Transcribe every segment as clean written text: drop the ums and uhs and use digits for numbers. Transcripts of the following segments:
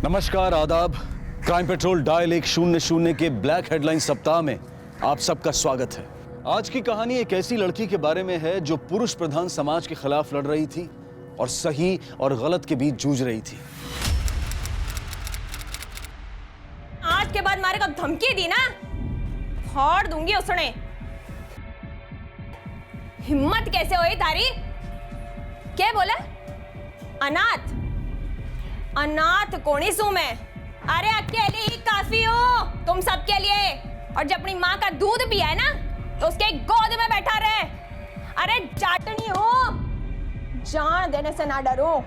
नमस्कार, आदाब। Crime petrol dial 100 के ब्लैक हेडलाइन सप्ताह में आप सबका स्वागत है। आज की कहानी एक ऐसी लड़की के बारे में है जो पुरुष प्रधान समाज के खिलाफ लड़ रही थी और सही और गलत के बीच जूझ रही थी। आज के बाद मारे को धमकी दी ना, फाड़ दूंगी उसने। हिम्मत कैसे हुई तारी? क्या बोला? अनाथ? अनाथ कोनी सू मैं? अरे अकेले ही काफी हो तुम सबके लिए। और जब अपनी माँ का दूध पिया है ना तो उसके गोद में बैठा रहे। अरे जाटनी हो, जान देने से ना डरो।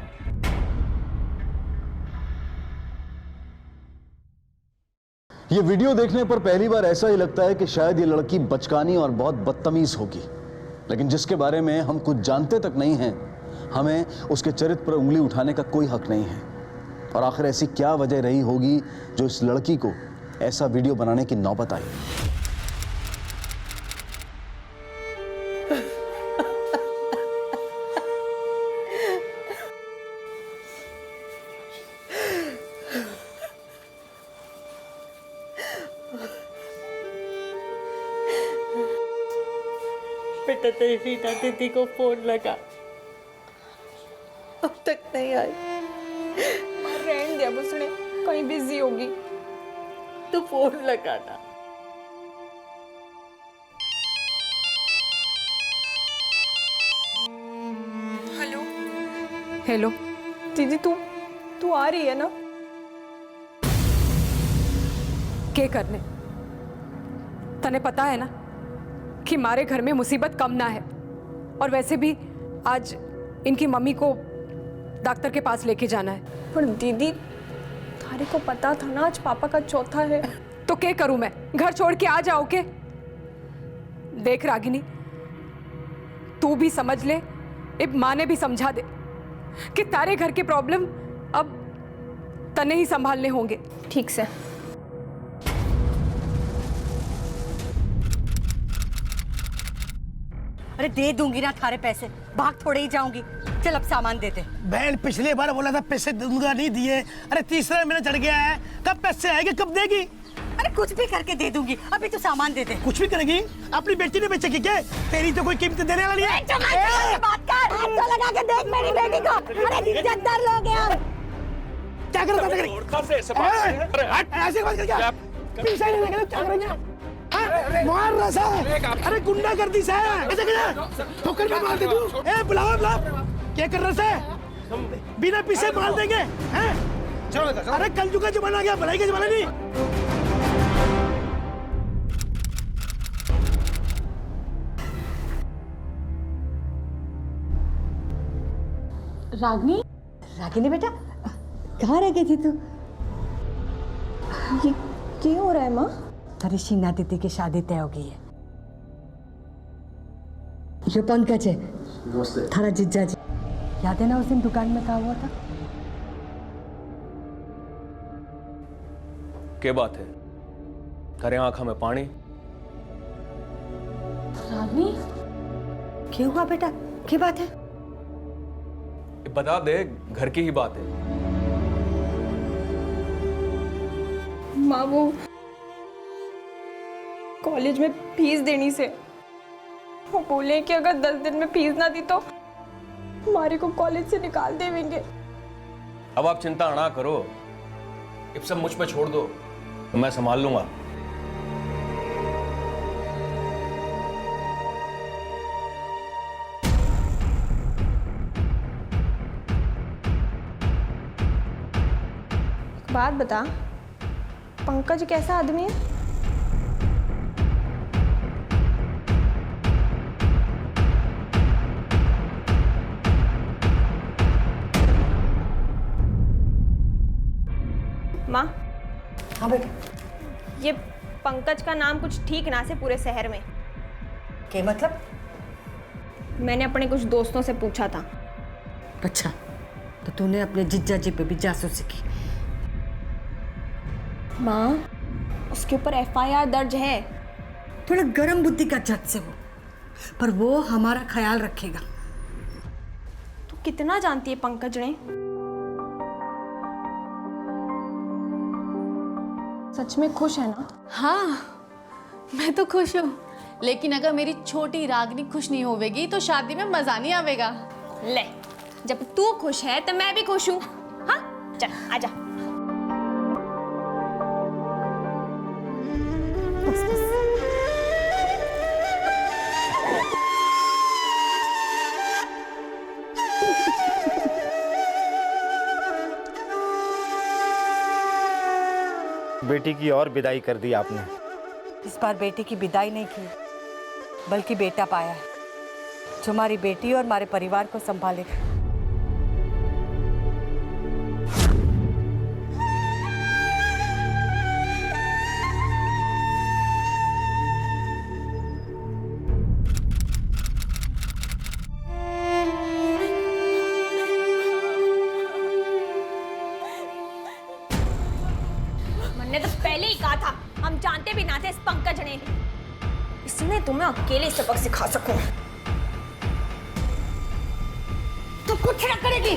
ये वीडियो देखने पर पहली बार ऐसा ही लगता है कि शायद ये लड़की बचकानी और बहुत बदतमीज होगी, लेकिन जिसके बारे में हम कुछ जानते तक नहीं हैं, हमें उसके चरित्र पर उंगली उठाने का कोई हक नहीं है। और आखिर ऐसी क्या वजह रही होगी जो इस लड़की को ऐसा वीडियो बनाने की नौबत आई। बेटा तेरी रीना दीदी को फोन लगा, अब तक नहीं आई। रहने दिया उसने, कहीं बिजी होगी। तू फोन लगाना। हेलो हेलो दीदी, तू आ रही है ना? के करने तने पता है ना कि मारे घर में मुसीबत कम ना है। और वैसे भी आज इनकी मम्मी को डॉक्टर के पास लेके जाना है। पर दीदी तारे को पता था ना आज पापा का चौथा है। तो क्या करूं मैं? घर छोड़ के आ जाओ के? देख रागिनी, तू भी समझ ले, अब माँ ने भी समझा दे कि तारे घर के प्रॉब्लम अब तने ही संभालने होंगे। ठीक से। अरे दे दूंगी ना थारे पैसे, भाग थोड़े ही जाऊंगी। चल अब सामान दे दे। बहन पिछली बार बोला था पैसे दूंगा, नहीं दिए। अरे तीसरा महीना चढ़ गया है, कब पैसे आएंगे, कब देगी? अरे कुछ भी करके दे दूंगी, अभी तू सामान दे दे। कुछ भी करेगी? अपनी बेटी ने बेचेगी क्या? तेरी तो कोई कीमत देने वाला नहीं है। बात कर, हाथ तो लगा के देख मेरी बेटी को। अरे इज्जतदार लोग हैं हम। क्या करता है? ऐसे बात कर क्या? पैसा नहीं देगा क्या करेंगे? मार रहा है। अरे गुंडा कर दी सा ऐसे क्या? ठोकर में मार दे तू। ए बुलाओ बुलाओ, क्या कर रहा है? बिना पीछे मार देंगे हैं? अरे कलयुग का जमाना आ गया, भलाई का जमाना नहीं। रागिनी, रागिनी बेटा कहाँ रह गई थी तू? ये क्यों हो रहा है माँ? तेरी शीना दीदी की शादी तय हो गई है। ये पंकज है, थारा जीजा जी। याद है ना उस दिन दुकान में कहा हुआ था? क्या बात है? तेरे आंखों में पानी? रागिनी क्या हुआ बेटा, क्या बात है? बता दे, घर की ही बात है। माँ वो कॉलेज में फीस देनी से वो बोले कि अगर 10 दिन में फीस ना दी तो हमारे को कॉलेज से निकाल देंगे। अब आप चिंता ना करो, ये सब मुझ पे छोड़ दो, मैं संभाल लूंगा। बात बता, पंकज कैसा आदमी है? माँ, हाँ बेटा। ये पंकज का नाम कुछ ठीक ना से पूरे शहर में। क्या मतलब? मैंने अपने कुछ दोस्तों से पूछा था। अच्छा, तो तूने अपने जीजा जी पे भी जासूसी की? माँ, उसके ऊपर FIR दर्ज है। थोड़ा गर्म बुद्धि का जज से वो, पर वो हमारा ख्याल रखेगा। तू कितना जानती है पंकज ने? सच में खुश है ना? हाँ, मैं तो खुश हूँ, लेकिन अगर मेरी छोटी रागनी खुश नहीं होवेगी तो शादी में मजा नहीं आवेगा। ले, जब तू खुश है तो मैं भी खुश हूँ। हाँ, चल आजा। बेटी की और विदाई कर दी आपने। इस बार बेटी की विदाई नहीं की, बल्कि बेटा पाया है जो हमारी बेटी और हमारे परिवार को संभालेगा। मैंने तो पहले ही कहा था, हम जानते भी ना थे इस पंकज ने। इसने तुम्हें अकेले सबक सिखा सकूं। तू कुछ ना करेगी।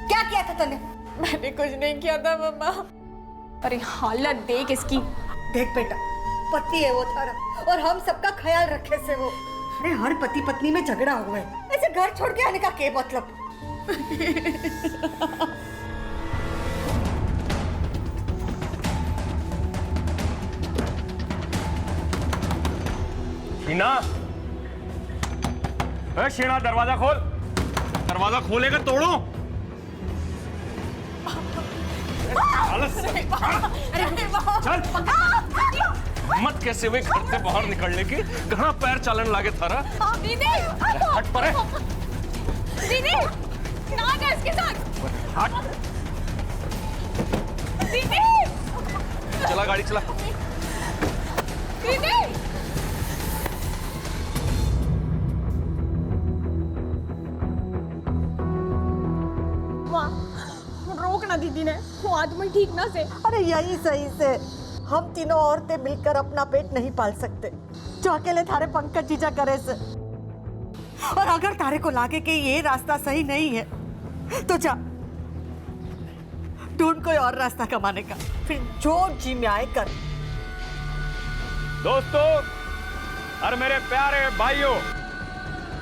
क्या किया था तूने? मैंने कुछ नहीं किया था मम्मा। अरे हालत देख इसकी। देख बेटा, पति है वो थारा और हम सबका ख्याल रखे से वो। अरे हर पति पत्नी में झगड़ा हुआ है, ऐसे घर छोड़ के आने का क्या मतलब? शीना, शीना दरवाजा खोल। दरवाजा खोलेगा तोड़ो। चल मत कैसे हुए घर से बाहर निकलने की, कहाँ पैर चालन लागे थारा। दीदी, हट परे। दीदी, ना कर इसके साथ। हट। दीदी, चला गाड़ी चला। दीदी। रोकना दीदी ने, वो आदमी ठीक ना से। अरे यही सही से हम तीनों औरतें मिलकर अपना पेट नहीं पाल सकते, जो अकेले थारे पंकज जीजा करे से। और अगर तारे को लागे कि ये रास्ता सही नहीं है तो जा ढूंढ कोई और रास्ता कमाने का, फिर जो जी में आए कर। दोस्तों और मेरे प्यारे भाइयों,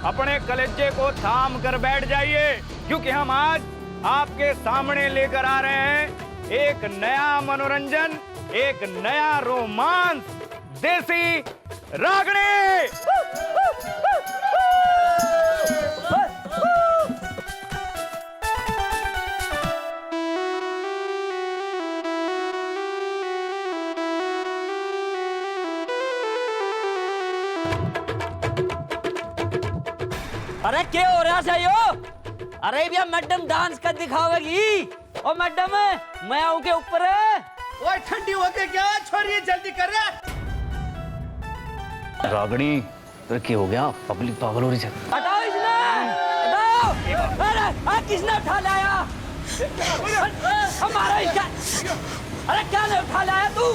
अपने कलेजे को थाम कर बैठ जाइए, क्योंकि हम आज आपके सामने लेकर आ रहे हैं एक नया मनोरंजन, एक नया रोमांस, देसी रागनी। अरे क्या हो रहा है यो? अरे भैया मैडम डांस कर दिखावेगी। और मैडम मैं आऊं के ऊपर है। ओए ठंडी होके क्या छोड़िए, जल्दी कर रे। रागनी तो क्या हो गया? पब्लिक पागल हो रही है। हटाओ इसने, हटाओ। अरे किसने उठा लाया? हमारा क्या? अरे क्या ने उठा लाया तू?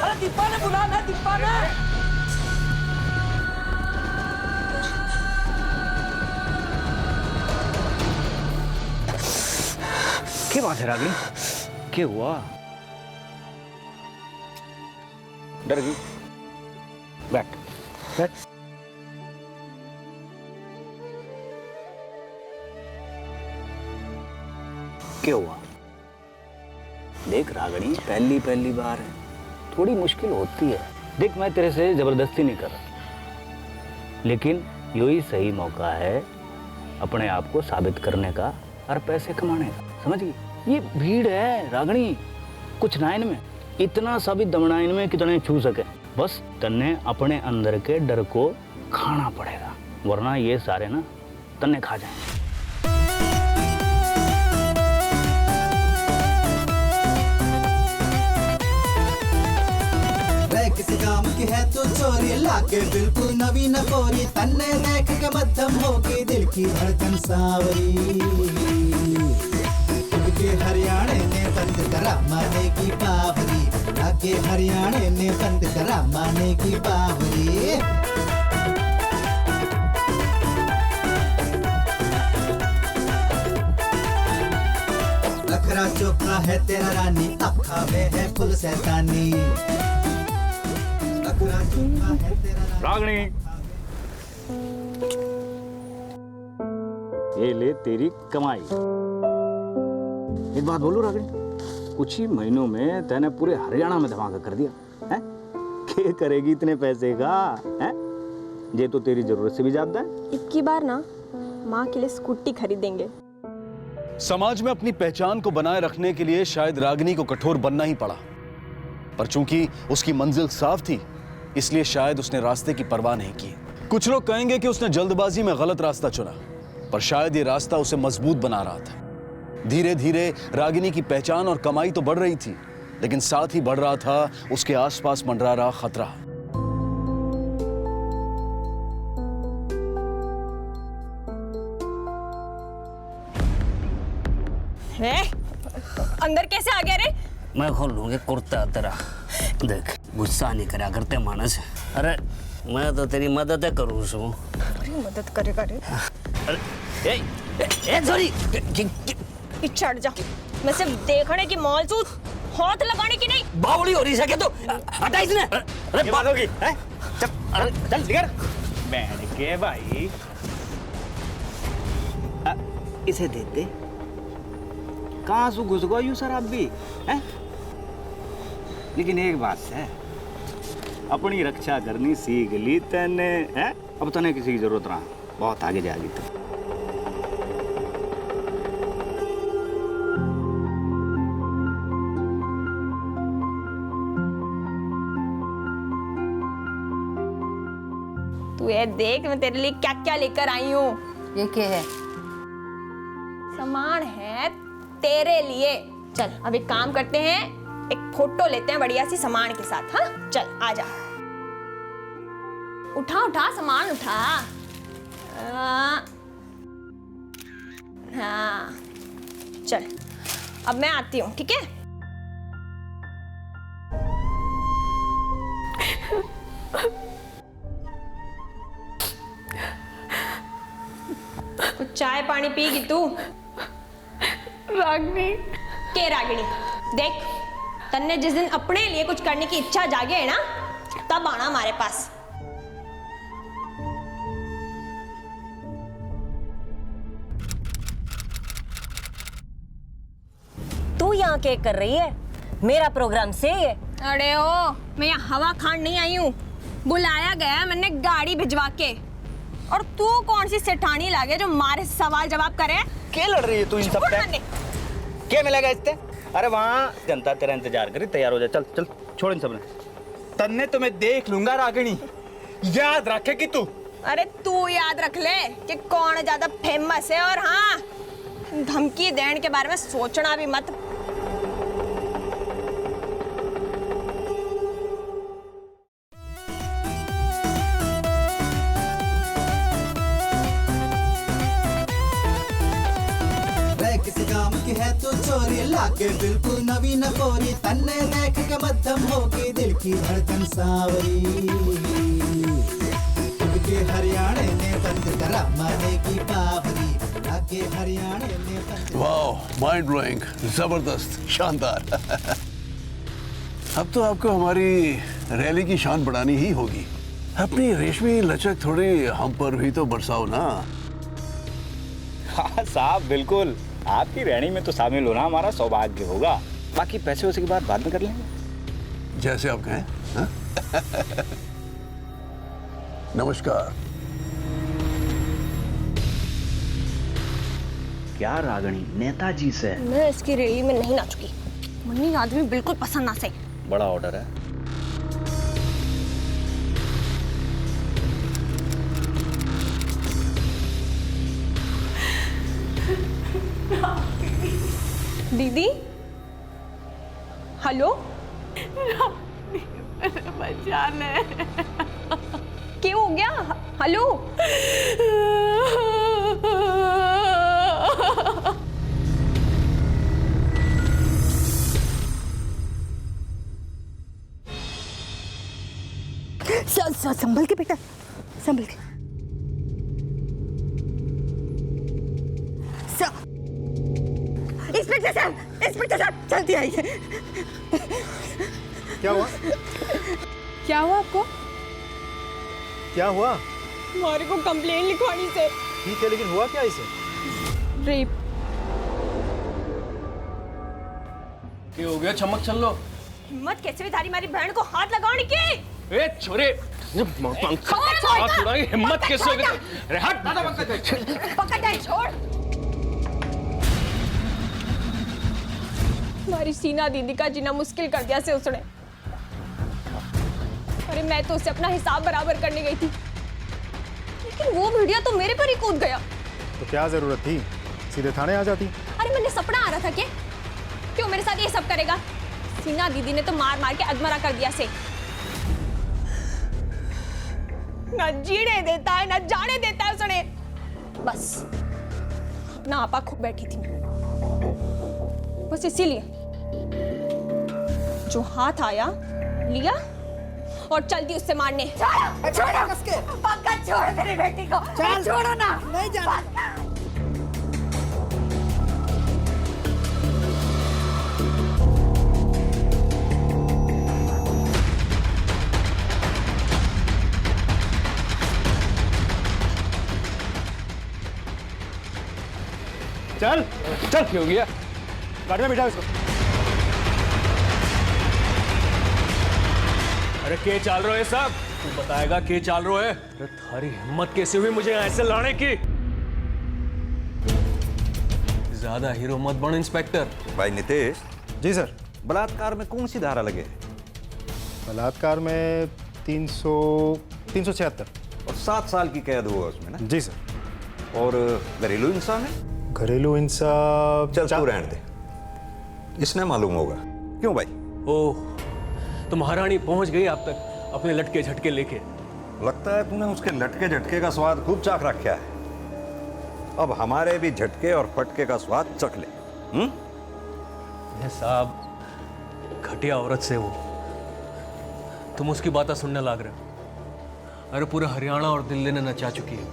अरे दीपा ने बुलाना, दीपा ने। क्या बात है रागनी? क्या हुआ? डर गई? बैठ बैठ। क्या हुआ? देख रागनी, पहली बार है, थोड़ी मुश्किल होती है। देख मैं तेरे से जबरदस्ती नहीं कर रहा, लेकिन यही सही मौका है अपने आप को साबित करने का और पैसे कमाने का। समझ गई? ये भीड़ है रागनी, कुछ ना इनमें, इतना सा भी दमना इनमें कितने छू सके। बस तन्ने अपने अंदर के डर को खाना पड़ेगा, वरना ये सारे ना तन्ने खा जाएंगे। किसी काम की है तो चोरी, लाके बिल्कुल नवीन कोरी, तन्ने देख के मध्यम होगी दिल की धड़कन सावरी। के हरियाणे ने बंद करा माने की बावरी, लाके हरियाणे ने बंद करा माने की बावरी। लख नखरा चोखा है तेरा रानी, अखा में है फुल सैतानी। नखरा चोखा है तेरा रागनी, ये ले तेरी कमाई। एक बात बोलूं रागनी, कुछ ही महीनों में तैने पूरे हरियाणा में धमाका कर दिया है। क्या करेगी इतने पैसे का है? ये तो तेरी जरूरत से भी ज्यादा है। इक्की बार ना माँ के लिए स्कूटी खरीदेंगे। समाज में अपनी पहचान को बनाए रखने के लिए शायद रागिनी को कठोर बनना ही पड़ा, पर चूंकि उसकी मंजिल साफ थी इसलिए शायद उसने रास्ते की परवाह नहीं की। कुछ लोग कहेंगे कि उसने जल्दबाजी में गलत रास्ता चुना, पर शायद ये रास्ता उसे मजबूत बना रहा था। धीरे धीरे रागिनी की पहचान और कमाई तो बढ़ रही थी, लेकिन साथ ही बढ़ रहा था उसके आसपास मंडरा रहा खतरा। है? अंदर कैसे आ गया रे? मैं खोल लूंगी कुर्ता तेरा। देख गुस्सा नहीं करा करते मानस। अरे मैं तो तेरी मदद करूँ सू। मदद करेगा रे? अरे ए सॉरी चढ़ जा। मैं सिर्फ देखने की मौल चू, हाथ लगाने की नहीं। बावली हो रही है क्या? तो हटा इसने। अरे बात होगी हैं? चल चल निकल। बैठ के भाई इसे देते कहाँ से घुस गया यूं शराब भी है? लेकिन एक बात है, अपनी रक्षा करनी सीख ली तैने है। अब तने किसी की जरूरत रहा, बहुत आगे जाएगी तू। तू ये देख मैं तेरे लिए क्या क्या लेकर आई हूँ। ये क्या है? सामान है तेरे लिए। चल अब एक काम करते हैं, एक फोटो लेते हैं बढ़िया सी सामान के साथ। हाँ चल आजा, उठा उठा सामान उठा। हाँ चल अब मैं आती हूँ, ठीक है? कुछ चाय पानी पीगी तू? रागिनी के रागिनी, देख तन्ने जिस दिन अपने लिए कुछ करने की इच्छा जागे है ना, तब आना हमारे पास। तू यहाँ क्या कर रही है? मेरा प्रोग्राम से है। अरे ओ, मैं यहाँ हवा खान नहीं आई हूँ, बुलाया गया मैंने गाड़ी भिजवा के। और तू कौन सी सेठानी लागे जो मारे सवाल जवाब करे? क्या लड़ रही है तू इन सब पे? क्या मिलेगा इससे? अरे वहाँ जनता तेरा इंतजार करी, तैयार हो जा। चल चल छोड़ इन सब ने। तन्ने तो मैं देख लूंगा रागिनी, याद रखेगी तू। अरे तू याद रख ले कि कौन ज्यादा फेमस है। और हाँ, धमकी देने के बारे में सोचना भी मत। किसी काम की है तू चोरी, लाके बिल्कुल नवी नकोरी, तन्ने देख के मध्यम होगी दिल की धड़कन सावरी। उनके हरियाणे ने बंद करा माने की पावरी, लाके हरियाणे ने बंद। वाह, माइंड ब्लोइंग, जबरदस्त, शानदार। अब तो आपको हमारी रैली की शान बढ़ानी ही होगी। अपनी रेशमी लचक थोड़ी हम पर भी तो बरसाओ ना। हाँ साहब बिल्कुल, आपकी रैली में तो शामिल होना हमारा सौभाग्य होगा। बाकी पैसे वैसे की बात बाद में कर लेंगे, जैसे आप कहें। हाँ? नमस्कार। क्या रागिनी, नेताजी से? मैं इसकी रैली में नहीं नाचूंगी, मुन्नी आदमी बिल्कुल पसंद ना से। बड़ा ऑर्डर है। दीदी हेलो, बचा ले। क्या हो गया? हेलो संभल के बेटा, संभल के। इंस्पेक्टर साहब जल्दी आइए। क्या हुआ? क्या हुआ आपको? क्या हुआ? हमारे को कंप्लेन लिखवानी से। ठीक है, लेकिन हुआ क्या इसे? रेप। क्या हो गया? चमक चल लो। हिम्मत कैसे हुई तारी मेरी बहन को हाथ लगाने की? ए छोरे, हिम्मत कैसे होगी? अरे हट! पकड़ दे, छोड़। हमारी सीना दीदी का जीना मुश्किल कर दिया से उसने। अरे मैं तो उससे अपना हिसाब बराबर करने गई थी, लेकिन वो वीडियो तो मेरे पर ही कूद गया। तो क्या जरूरत थी? सीधे थाने आ जाती। अरे मैंने सपना आ रहा था क्या? क्यों मेरे साथ ये सब करेगा? सीना दीदी ने तो मार मार के अधमरा कर दिया से। न जीने देता है न जाने देता है उसने। बस अपना आपा खूब बैठी थी मैं। बस इसीलिए जो हाथ आया लिया और चल दी उससे मारने। छोड़ो पंकज, छोड़ मेरी बेटी को। छोड़ो ना। नहीं जाना। चल चल, क्या हो गया? गाड़ी में बिठा इसको। अरे के चाल रहे सब? तू बताएगा के चाल रहे है? अरे थारी हिम्मत कैसे हुई मुझे ऐसे लाने की? ज्यादा हीरो मत बन इंस्पेक्टर। भाई नितेश। जी सर। बलात्कार में कौन सी धारा लगे? बलात्कार में 376 और 7 साल की कैद हुआ उसमें ना? जी सर। और घरेलू हिंसा में? घरेलू हिंसा चल तू रहने दे, इसने मालूम होगा। क्यों भाई? ओह, तो महारानी पहुंच गई आप तक अपने लटके झटके लेके। लगता है तूने उसके लटके झटके का स्वाद खूब चाख रखा है। अब हमारे भी झटके और फटके का स्वाद चख ले। साहब, घटिया औरत से वो, तुम उसकी बातें सुनने लग रहे हो। अरे पूरे हरियाणा और दिल्ली ने नचा चुकी है।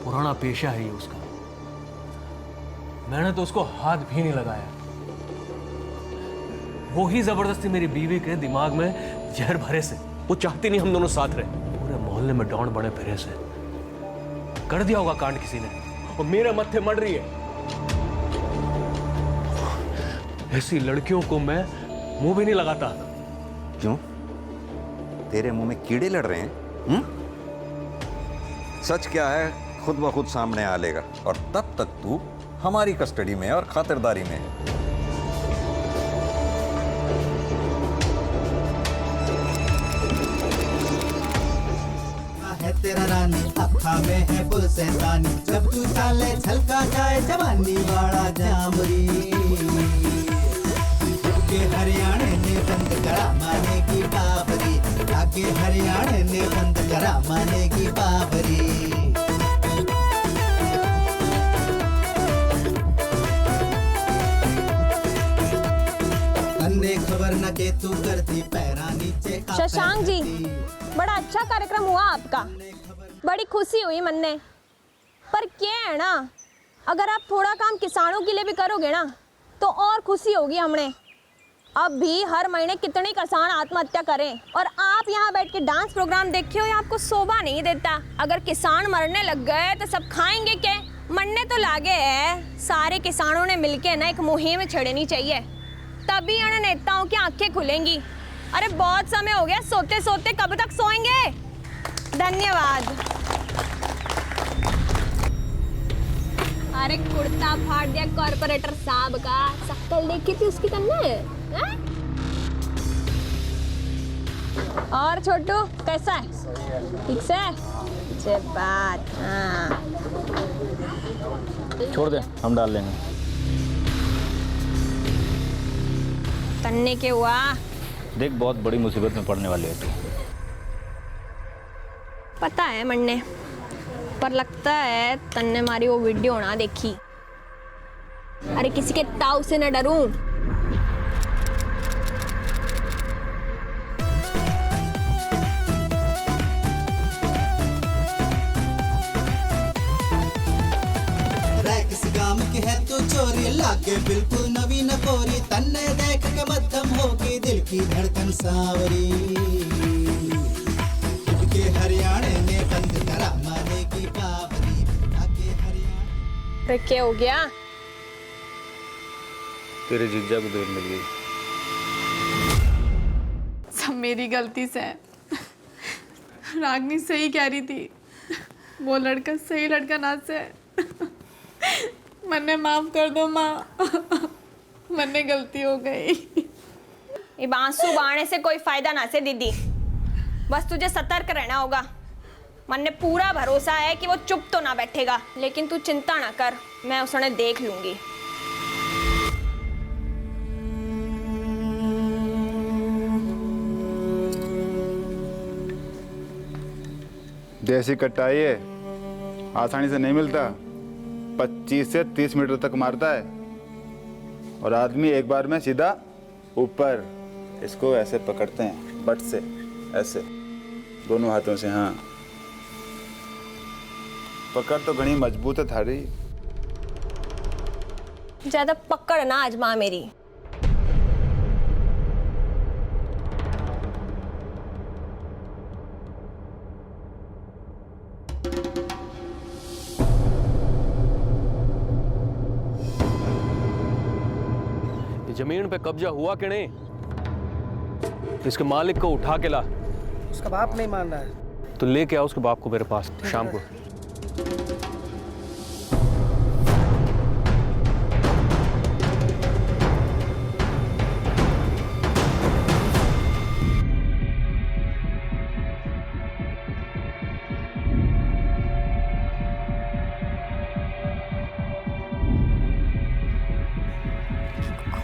पुराना पेशा है ये उसका। मैंने तो उसको हाथ भी नहीं लगाया। वो ही जबरदस्ती मेरी बीवी के दिमाग में जहर भरे से। वो चाहती नहीं हम दोनों साथ रहे। पूरे मोहल्ले में डॉन बने फिरे से कर दिया होगा कांड किसी ने, और मेरे मत्थे मर रही है। ऐसी लड़कियों को मैं मुंह भी नहीं लगाता। क्यों? तेरे मुंह में कीड़े लड़ रहे हैं? सच क्या है खुद ब खुद सामने आ लेगा, और तब तक तू हमारी कस्टडी में और खातिरदारी में है। तेरा रानी अखा में है बुल सैतानी, जब तू चाले झलका जाए जवानी वाला जामरी। के हरियाणे ने बंद करा माने की बाबरी, आगे हरियाणे ने बंद करा माने की बाबरी। अन्ने खबर न के तू करती पैरा नीचे। शशांक जी, बड़ा अच्छा कार्यक्रम हुआ आपका, बड़ी खुशी हुई मन में। पर क्या है ना, अगर आप थोड़ा काम किसानों के लिए भी करोगे ना तो और खुशी होगी हमें। अब भी हर महीने कितने किसान आत्महत्या करें, और आप यहाँ बैठ के डांस प्रोग्राम देखे हो, ये आपको शोभा नहीं देता। अगर किसान मरने लग गए तो सब खाएंगे क्या? मरने तो लागे है। सारे किसानों ने मिलके ना एक मुहिम छेड़नी चाहिए, तभी इन नेताओं की आंखें खुलेंगी। अरे बहुत समय हो गया सोते सोते, कब तक सोएंगे? धन्यवाद। अरे कुर्ता फाड़ दिया कॉर्पोरेटर साहब का, शक्ल देखी थी उसकी तुमने? और छोटू कैसा है? ठीक से? अच्छी बात। हाँ, छोड़ दे, हम डाल लेंगे। तन्ने के हुआ? देख, बहुत बड़ी मुसीबत में पड़ने वाले हो तू। पता है मन्ने, पर लगता है तन्ने मारी वो वीडियो ना देखी। अरे किसी के ताव से न डरूं। किसी गांव के है है तू चोरी लागे बिल्कुल नवी नकोरी तन्ने देख के मध्यम होगी दिल की धड़कन सांवरी के हरियाणे ने बंद करा माने की पावरी आके हरियाणा। क्या हो गया? तेरे जीजा को देर मिल गई। सब मेरी गलती से है। रागनी सही कह रही थी, वो लड़का सही लड़का ना से है। मन्ने माफ कर दो माँ, मन्ने गलती हो गई। ये आंसू बहाने से कोई फायदा ना से दीदी, बस तुझे सतर्क रहना होगा। मन ने पूरा भरोसा है कि वो चुप तो ना बैठेगा, लेकिन तू चिंता ना कर, मैं उसने देख लूंगी। देसी कट्टा ये आसानी से नहीं मिलता, 25 से 30 मीटर तक मारता है और आदमी एक बार में सीधा ऊपर। इसको ऐसे पकड़ते हैं बट से, ऐसे दोनों हाथों से। हाँ, पकड़ तो घनी मजबूत है थारी। ज्यादा पकड़ ना आजमा मेरी। जमीन पे कब्जा हुआ कि नहीं? इसके मालिक को उठा के ला। उसका बाप नहीं मान रहा है। तो लेके आओ उसके बाप को मेरे पास शाम को।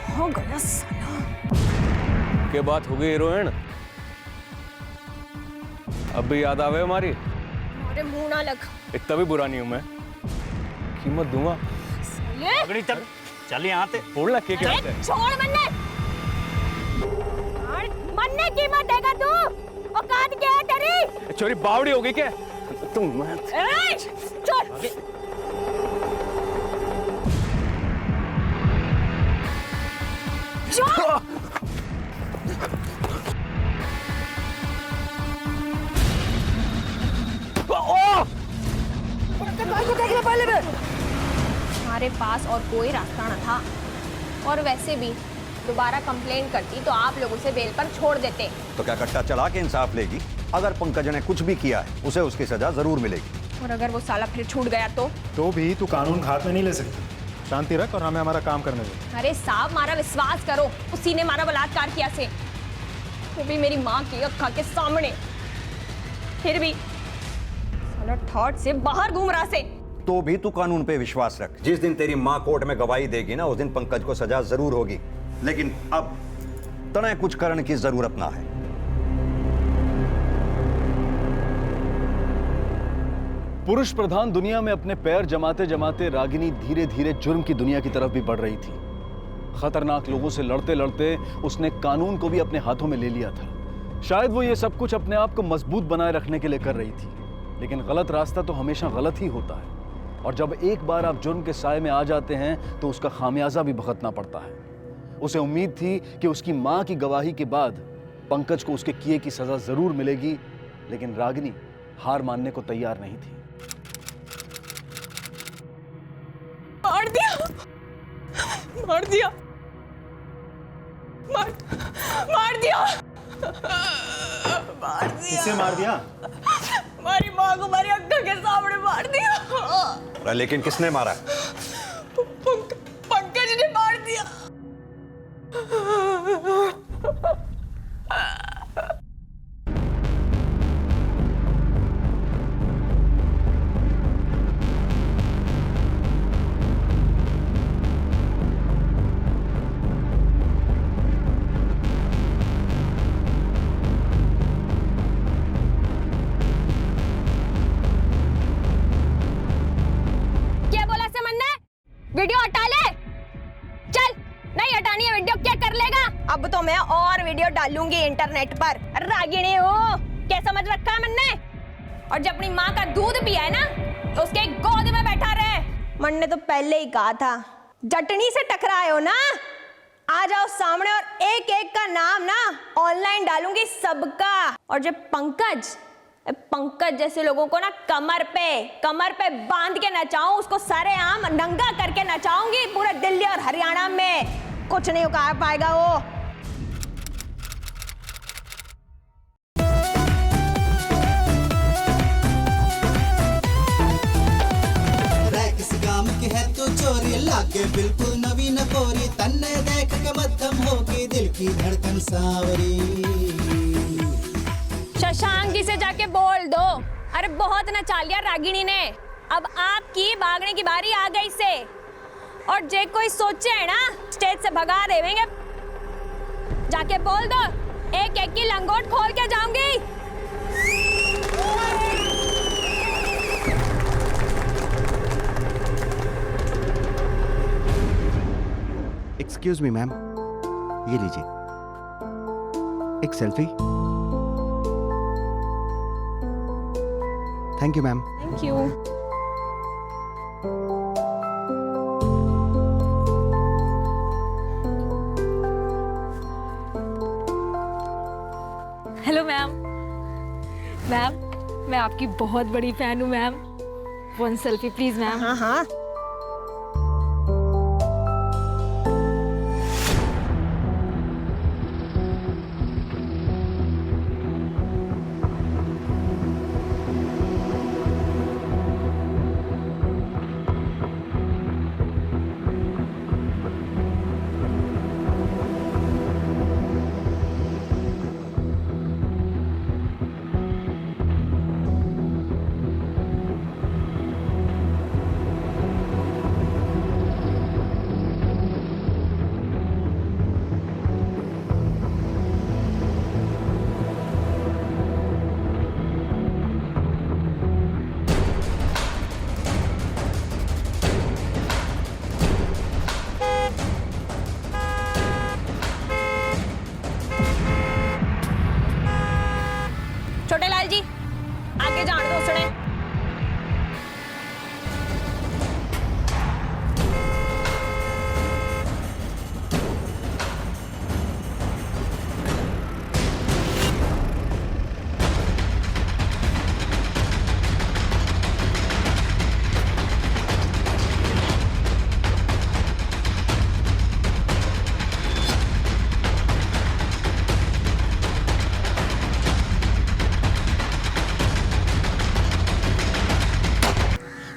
हो गया साला। क्या बात हो गई हीरोइन? अब भी याद आवे हमारी? अरे मुंह ना लग। इतना भी बुरा नहीं हूं मैं, कीमत दूंगा। अगली चल चल यहाँ से बोलना क्या है? छोड़ मन्ने। मन्ने कीमत देगा तू? औकात क्या है तेरी? चोरी बावड़ी होगी क्या तुम? छोड़। हमारे पास और कोई रास्ता न था, और वैसे भी दोबारा कंप्लेंट करती तो आप लोग उसे बेल पर छोड़ देते। तो क्या कट्टा चला के इंसाफ लेगी? अगर पंकज ने कुछ भी किया है उसे उसकी सजा जरूर मिलेगी। और अगर वो साला फिर छूट गया तो भी तू कानून हाथ में नहीं ले सकती। शांति रख और हमें हमारा काम करने दे। अरे साहब, मारा विश्वास करो, उसी ने मारा बलात्कार किया से, वो भी मेरी माँ की अक्खा के सामने। फिर भी साला थॉट से बाहर घूम रहा से। तो भी तू कानून पे विश्वास रख। जिस दिन तेरी माँ कोर्ट में गवाही देगी ना, उस दिन पंकज को सजा जरूर होगी। लेकिन अब तने कुछ करने की जरूरत ना है। पुरुष प्रधान दुनिया में अपने पैर जमाते जमाते रागिनी धीरे धीरे जुर्म की दुनिया की तरफ भी बढ़ रही थी। खतरनाक लोगों से लड़ते लड़ते उसने कानून को भी अपने हाथों में ले लिया था। शायद वो ये सब कुछ अपने आप को मजबूत बनाए रखने के लिए कर रही थी, लेकिन गलत रास्ता तो हमेशा गलत ही होता है, और जब एक बार आप जुर्म के साए में आ जाते हैं तो उसका खामियाजा भी भुगतना पड़ता है। उसे उम्मीद थी कि उसकी मां की गवाही के बाद पंकज को उसके किए की सजा जरूर मिलेगी, लेकिन रागिनी हार मानने को तैयार नहीं थी। मार दिया, मार दिया, मार दिया, मार दिया। किसे मार दिया? हमारी माँ को हमारी अक्का के सामने मार दिया। लेकिन किसने मारा? पंकज ने मार दिया। वीडियो हटा ले। चल, नहीं हटानी है वीडियो, क्या कर लेगा? अब तो मैं और वीडियो डालूंगी इंटरनेट पर। रागिणी हो क्या समझ रखा है मन्ने? और जब अपनी माँ का दूध पिया है ना, तो उसके गोद में बैठा रहे। मन ने तो पहले ही कहा था जटनी से टकराए हो ना, आ जाओ सामने और एक एक का नाम ना ऑनलाइन डालूंगी सबका। और जो पंकज जैसे लोगों को ना कमर पे बांध के नचाऊं, उसको सरेआम नंगा करके नचाऊंगी पूरे दिल्ली और हरियाणा में। कुछ नहीं उखाड़ पाएगा वो। किसी काम की है तो चोरी लागे बिल्कुल नवी नकोरी, तन्ने देख के मध्यम होगी दिल की धड़कन सावरी। शशांक जी से जाके बोल दो, अरे बहुत नचा लिया रागिनी ने, अब आपकी भागने की बारी आ गई से। और जे कोई सोचे है ना स्टेज से भगा देवेंगे, जाके बोल दो एक एक की लंगोट खोल के जाऊंगी। एक्सक्यूज मी मैम, ये लीजिए एक selfie. Thank you ma'am. Thank you. Hello ma'am. Ma'am मैं आपकी बहुत बड़ी फैन हूँ ma'am. One selfie please ma'am. हाँ हाँ। छोटे लाल जी आगे जान दो उसने।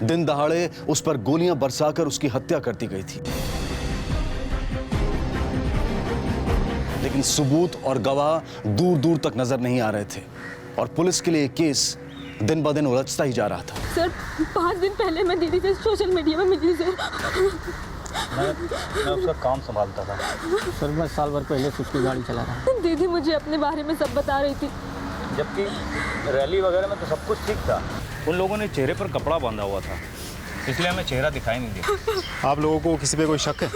दिन दहाड़े उस पर गोलियां बरसाकर उसकी हत्या कर दी गई थी, लेकिन सबूत और गवाह दूर दूर तक नजर नहीं आ रहे थे और पुलिस के लिए केस दिन ब दिन उलझता ही जा रहा था। सर 5 दिन पहले मैं दीदी से सोशल मीडिया में मिली सर। मैं उसका काम संभालता था सर। मैं साल भर पहले से उसकी गाड़ी चला रहा हूँ। दीदी मुझे अपने बारे में सब बता रही थी, जबकि रैली वगैरह में तो सब कुछ ठीक था। उन लोगों ने चेहरे पर कपड़ा बांधा हुआ था, इसलिए हमें चेहरा दिखाई नहीं दिया। आप लोगों को किसी पे कोई शक है?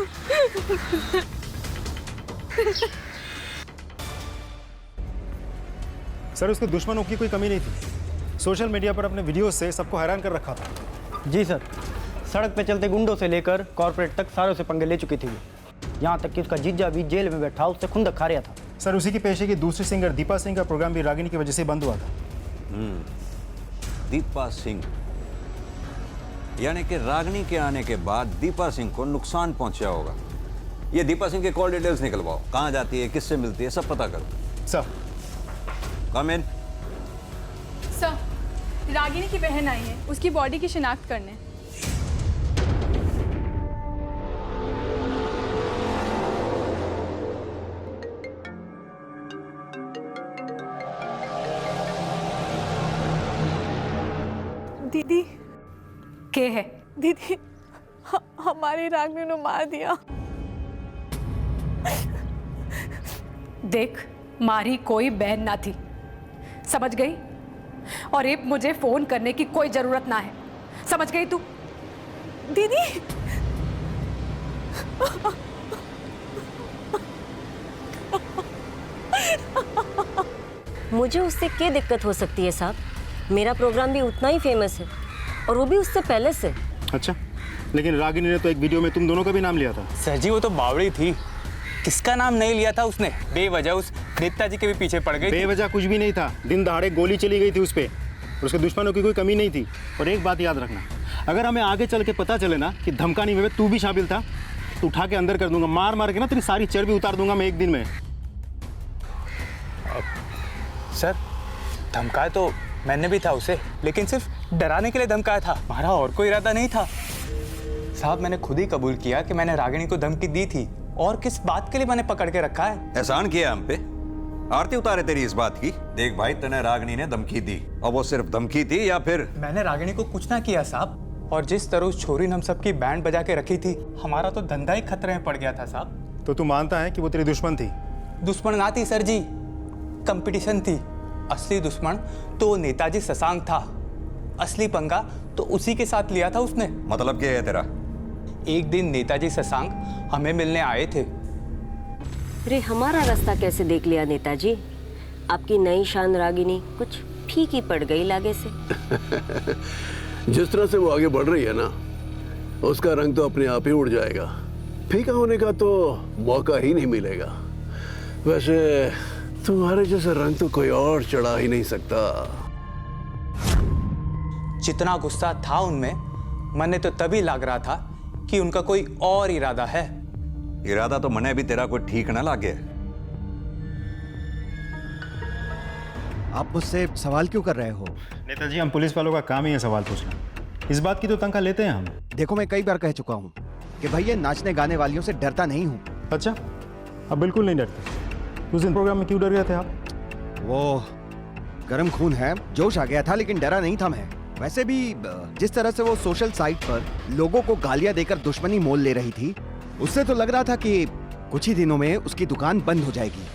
सर उसके दुश्मनों की कोई कमी नहीं थी। सोशल मीडिया पर अपने वीडियोस से सबको हैरान कर रखा था। जी सर, सड़क पे चलते गुंडों से लेकर कॉर्पोरेट तक सारों से पंगे ले चुकी थी। यहाँ तक कि उसका जीजा भी जेल में बैठा उससे खुंदक खा रहा था। सर उसी की पेशे की दूसरी सिंगर दीपा सिंह का प्रोग्राम भी रागिनी की वजह से बंद हुआ था। दीपा सिंह, यानी कि रागिनी के आने के बाद दीपा सिंह को नुकसान पहुंचा होगा। ये दीपा सिंह के कॉल डिटेल्स निकलवाओ, कहां जाती है, किससे मिलती है, सब पता करो। सर कम इन। सर, रागिनी की बहन आई है, उसकी बॉडी की शिनाख्त करने। दीदी के है? दीदी हमारी रागिनी ने मार दिया। देख, मारी कोई बहन ना थी, समझ गई? और अब मुझे फोन करने की कोई जरूरत ना है, समझ गई तू? दीदी मुझे उससे क्या दिक्कत हो सकती है साहब? मेरा प्रोग्राम भी उतना ही फेमस है और वो भी उससे पहले से। अच्छा, लेकिन रागिनी ने तो एक वीडियो में तुम दोनों का भी नाम लिया था। सर जी वो तो बावड़ी थी, किसका नाम नहीं लिया था उसने? बेवजह उस नेताजी के भी पीछे पड़ गई। बेवजह कुछ भी नहीं था, दिन दहाड़े गोली चली गई थी उस पर, और उसके दुश्मनों की कोई कमी नहीं थी। और एक बात याद रखना, अगर हमें आगे चल के पता चले ना कि धमकाने में तू भी शामिल था तो उठा के अंदर कर दूंगा, मार मार के ना तेरी सारी चर्बी उतार दूंगा मैं एक दिन में। सर धमकाया तो मैंने भी था उसे, लेकिन सिर्फ डराने के लिए धमकाया था, हमारा और कोई इरादा नहीं था। साहब मैंने खुद ही कबूल किया कि मैंने रागिनी को धमकी दी थी, और किस बात के लिए मैंने पकड़ के रखा है? एहसान किया हम पे, आरती उतारे तेरी इस बात की। देख भाई तने रागिनी ने धमकी दी, और वो सिर्फ धमकी थी या फिर? मैंने रागिनी को कुछ ना किया साहब, और जिस तरह उस छोरी ने हम सबकी बैंड बजा के रखी थी, हमारा तो धंधा ही खतरे में पड़ गया था साहब। तो तू मानता है कि वो तेरी दुश्मन थी? दुश्मन ना थी सर जी, कंपटीशन थी। असली दुश्मन तो नेताजी शशांक था, असली पंगा तो उसी के साथ लिया था उसने। मतलब क्या है तेरा? एक दिन नेताजी शशांक हमें मिलने आए थे। रे हमारा रास्ता कैसे देख लिया नेताजी? आपकी नई शान रागिनी कुछ फीकी पड़ गई लागे से। जिस तरह से वो आगे बढ़ रही है ना, उसका रंग तो अपने आप ही उड़ जाएगा, फीका होने का तो मौका ही नहीं मिलेगा। वैसे तुम्हारे जैसा रंग तो कोई और चढ़ा ही नहीं सकता। जितना गुस्सा था उनमें, मने तो तभी लग रहा था कि उनका कोई और इरादा है। इरादा तो मने भी तेरा कोई ठीक ना लागे। आप मुझसे सवाल क्यों कर रहे हो? नेताजी हम पुलिस वालों का काम ही है सवाल पूछना, इस बात की तो तनख्वाह लेते हैं हम। देखो मैं कई बार कह चुका हूँ कि भाई ये नाचने गाने वालियों से डरता नहीं हूँ। अच्छा, अब बिल्कुल नहीं डरते। उस दिन प्रोग्राम में क्यों डर गए थे आप? वो गर्म खून है, जोश आ गया था, लेकिन डरा नहीं था मैं। वैसे भी जिस तरह से वो सोशल साइट पर लोगों को गालियां देकर दुश्मनी मोल ले रही थी, उससे तो लग रहा था कि कुछ ही दिनों में उसकी दुकान बंद हो जाएगी।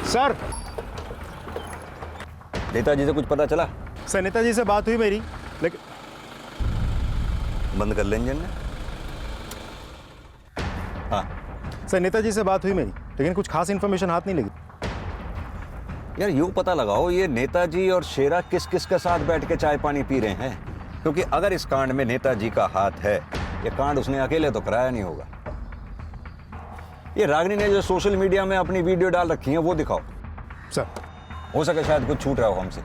सर, नेताजी से कुछ पता चला? सर नेताजी से बात हुई मेरी, लेकिन बंद कर लेंगे ना। हाँ सर नेताजी से बात हुई मेरी, लेकिन कुछ खास इन्फॉर्मेशन हाथ नहीं लगी। यार यूं पता लगाओ ये नेताजी और शेरा किस किस के साथ बैठ के चाय पानी पी रहे हैं, क्योंकि अगर इस कांड में नेताजी का हाथ है, ये कांड उसने अकेले तो कराया नहीं होगा। ये रागिनी ने जो सोशल मीडिया में अपनी वीडियो डाल रखी है वो दिखाओ सर, हो सके शायद कुछ छूट रहा हो हमसे।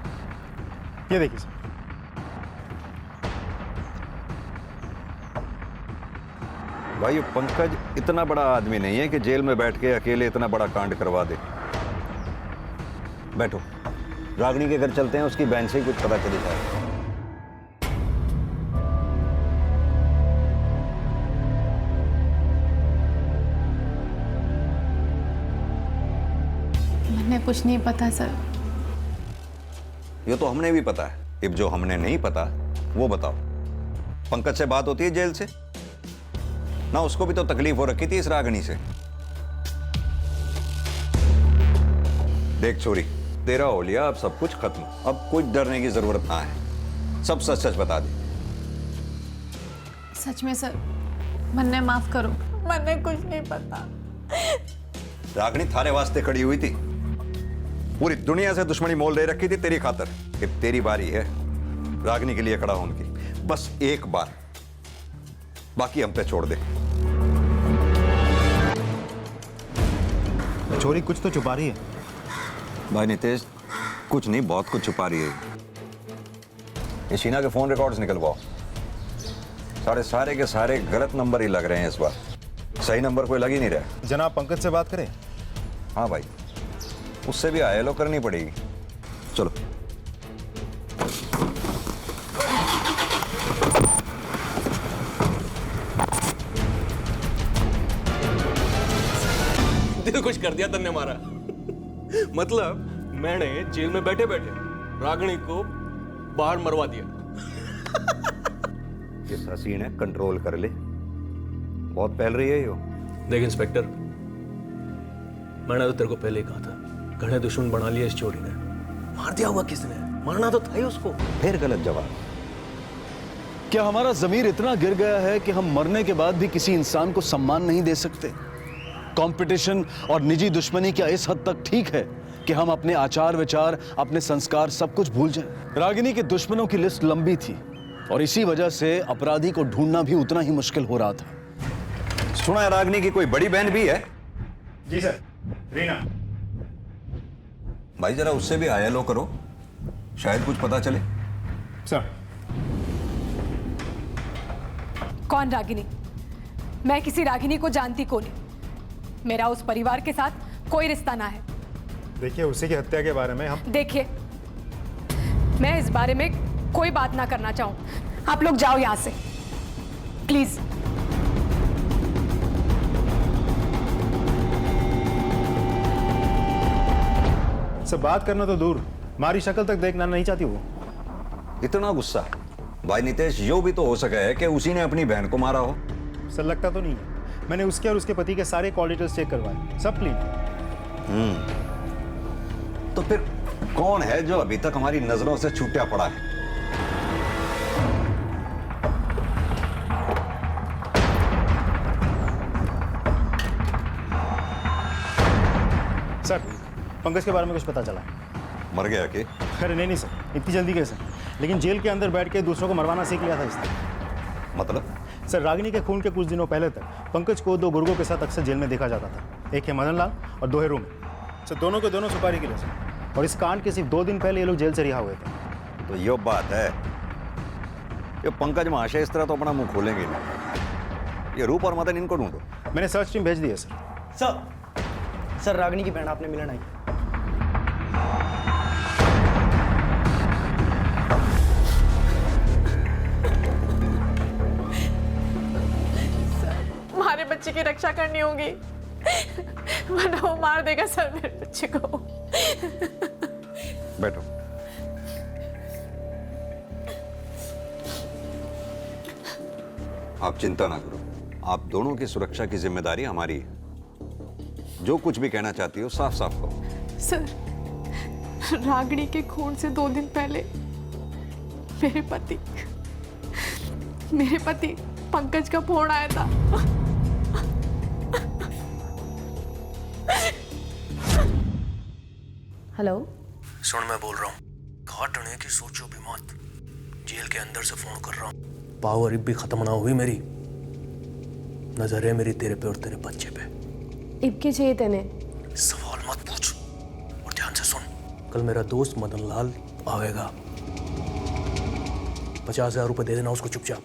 ये देखिए सर, भाई पंकज इतना बड़ा आदमी नहीं है कि जेल में बैठ के अकेले इतना बड़ा कांड करवा दे। बैठो, रागिनी के घर चलते हैं, उसकी बहन से ही कुछ पता चली जाए। मैंने कुछ नहीं पता सर। ये तो हमने भी पता है, अब जो हमने नहीं पता वो बताओ। पंकज से बात होती है जेल से ना? उसको भी तो तकलीफ हो रखी थी इस रागिनी से। देख छोरी, तेरा हो लिया, अब सब कुछ खत्म, अब कुछ डरने की जरूरत ना है, सब सच सच बता दे। सच में सर, मन्ने माफ करो, मन्ने कुछ नहीं पता। रागिनी थारे वास्ते खड़ी हुई थी, पूरी दुनिया से दुश्मनी मोल ले रखी थी तेरी खातर। अब तेरी बारी है रागिनी के लिए खड़ा होने की, बस एक बार, बाकी हम पे छोड़ दे। चोरी कुछ तो छुपा रही है। भाई नितेश, कुछ नहीं, बहुत कुछ छुपा रही है। ये शीना के फोन रिकॉर्ड्स निकलवाओ, सारे के सारे गलत नंबर ही लग रहे हैं इस बार, सही नंबर कोई लग ही नहीं रहा। जनाब पंकज से बात करें? हाँ भाई, उससे भी आईएलओ करनी पड़ेगी। चलो दिल खुश कर दिया तन्ने मारा। मतलब मैंने जेल में बैठे बैठे रागिनी को बाहर मरवा दिया। इस हसीन है, कंट्रोल कर ले, बहुत फैल रही है यो। देख इंस्पेक्टर, मैंने तो तेरे को पहले ही कहा था, घने दुश्मन बना लिया इस चोरी ने। मार दिया हुआ किसने? मारना तो था ही उसको। फिर गलत जवाब। क्या हमारा जमीर इतना गिर गया है कि हम मरने के बाद भी किसी इंसान को सम्मान नहीं दे सकते? कंपटीशन और निजी दुश्मनी क्या इस हद तक ठीक है कि हम अपने आचार विचार, अपने संस्कार सब कुछ भूल जाएं। रागिनी के दुश्मनों की लिस्ट लंबी थी और इसी वजह से अपराधी को ढूंढना भी उतना ही मुश्किल हो रहा था। सुना है रागिनी की कोई बड़ी बहन भी है? जी सर, रीना। भाई जरा उससे भी आया लो करो, शायद कुछ पता चले। सर। कौन रागिनी? मैं किसी रागिनी को जानती को नहीं। मेरा उस परिवार के साथ कोई रिश्ता ना है। देखिए, उसी की हत्या के बारे में हम देखिए, मैं इस बारे में कोई बात ना करना चाहूं। आप लोग जाओ यहां से प्लीज। सब बात करना तो दूर, हमारी शक्ल तक देखना नहीं चाहती वो। इतना गुस्सा? भाई नितेश, यो भी तो हो सका है कि उसी ने अपनी बहन को मारा हो। सर लगता तो नहीं है। मैंने उसके और उसके पति के सारे कॉल डिटेल्स चेक करवाए, सब क्लीन। तो फिर कौन है जो अभी तक हमारी नजरों से छूटा पड़ा है? सर, पंकज के बारे में कुछ पता चला? मर गया कि? अरे नहीं सर, इतनी जल्दी कैसे? लेकिन जेल के अंदर बैठ के दूसरों को मरवाना सीख लिया था इसने। मतलब? सर, रागिनी के खून के कुछ दिनों पहले तक पंकज को 2 गुर्गों के साथ अक्सर जेल में देखा जाता था। एक है मदन लाल और 2 है रूम। सर, दोनों के दोनों सुपारी के लिए सर। और इस कांड के सिर्फ 2 दिन पहले ये लोग जेल से रिहा हुए थे। तो ये बात है, ये पंकज महाशय इस तरह तो अपना मुंह खोलेंगे नहीं। ये रूप और मदन, इनको ढूंढो। मैंने सर्च टीम भेज दी है सर। सर रागिनी की बहन आपने मिलन आई। हमारे बच्चे की रक्षा करनी होगी, वरना वो मार देगा सर मेरे बच्चे को। बैठो। आप चिंता ना करो, आप दोनों की सुरक्षा की जिम्मेदारी हमारी है। जो कुछ भी कहना चाहती हो साफ साफ कहो। सर, रागिनी के खून से 2 दिन पहले मेरे पति पंकज का फोन आया था। हेलो, सुन, मैं बोल रहा हूँ, घाट होने की सोचो भी मत। जेल के अंदर से फोन कर रहा हूँ। पावर इब भी खत्म ना हुई मेरी। नजर है मेरी तेरे पे और तेरे बच्चे पे। इब के चाहिए तेने? सवाल मत पूछ और ध्यान से सुन। कल मेरा दोस्त मदन लाल आएगा। 50,000 रुपए दे देना उसको चुपचाप।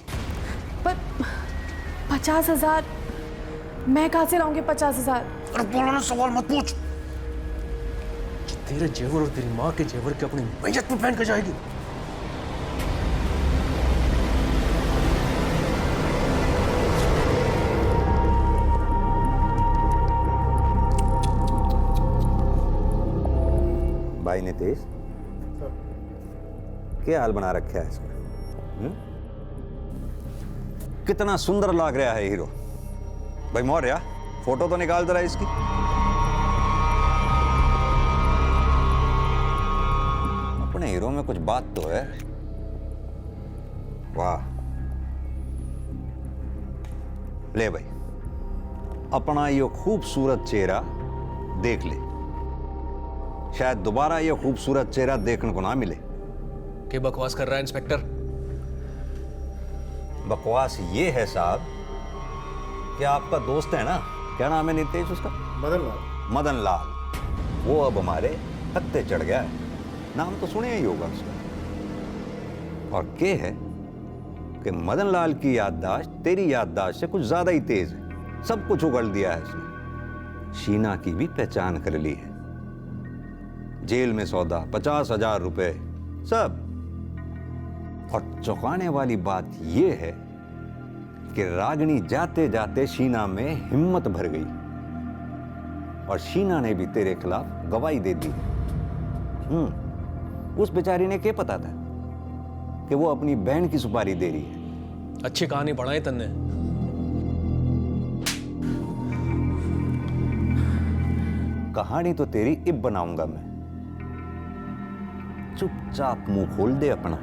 पर 50,000 मैं कहाँ से लाऊंगी 50,000? अरे बोलो ना, सवाल मत पूछ। तेरे जेवर और तेरी माँ के जेवर के अपनी मैयत पे पहन के जाएगी। भाई नितेश, क्या हाल बना रखा है इसका? कितना सुंदर लग रहा है हीरो। भाई मौर्य, फोटो तो निकाल जरा इसकी। अपने हीरो में कुछ बात तो है। वाह। ले भाई, अपना ये खूबसूरत चेहरा देख ले। शायद दोबारा ये खूबसूरत चेहरा देखने को ना मिले। क्या बकवास कर रहा है इंस्पेक्टर? बकवास ये है साहब कि आपका दोस्त है ना, क्या नाम है नितेश उसका? मदन लाल। मदन लाल, वो अब हमारे पत्ते चढ़ गया है। नाम तो सुने ही होगा उसका। और क्या है कि मदन लाल की याददाश्त तेरी याददाश्त से कुछ ज्यादा ही तेज है। सब कुछ उगल दिया है इसने। शीना की भी पहचान कर ली है। जेल में सौदा, 50,000 रुपए, सब। और चौंकाने वाली बात यह है कि रागिनी जाते जाते शीना में हिम्मत भर गई और शीना ने भी तेरे खिलाफ गवाही दे दी। उस बेचारी ने क्या पता था कि वो अपनी बहन की सुपारी दे रही है। अच्छी कहानी पढ़ाई तन्ने। कहानी तो तेरी इब बनाऊंगा मैं। चुपचाप मुंह खोल दे अपना,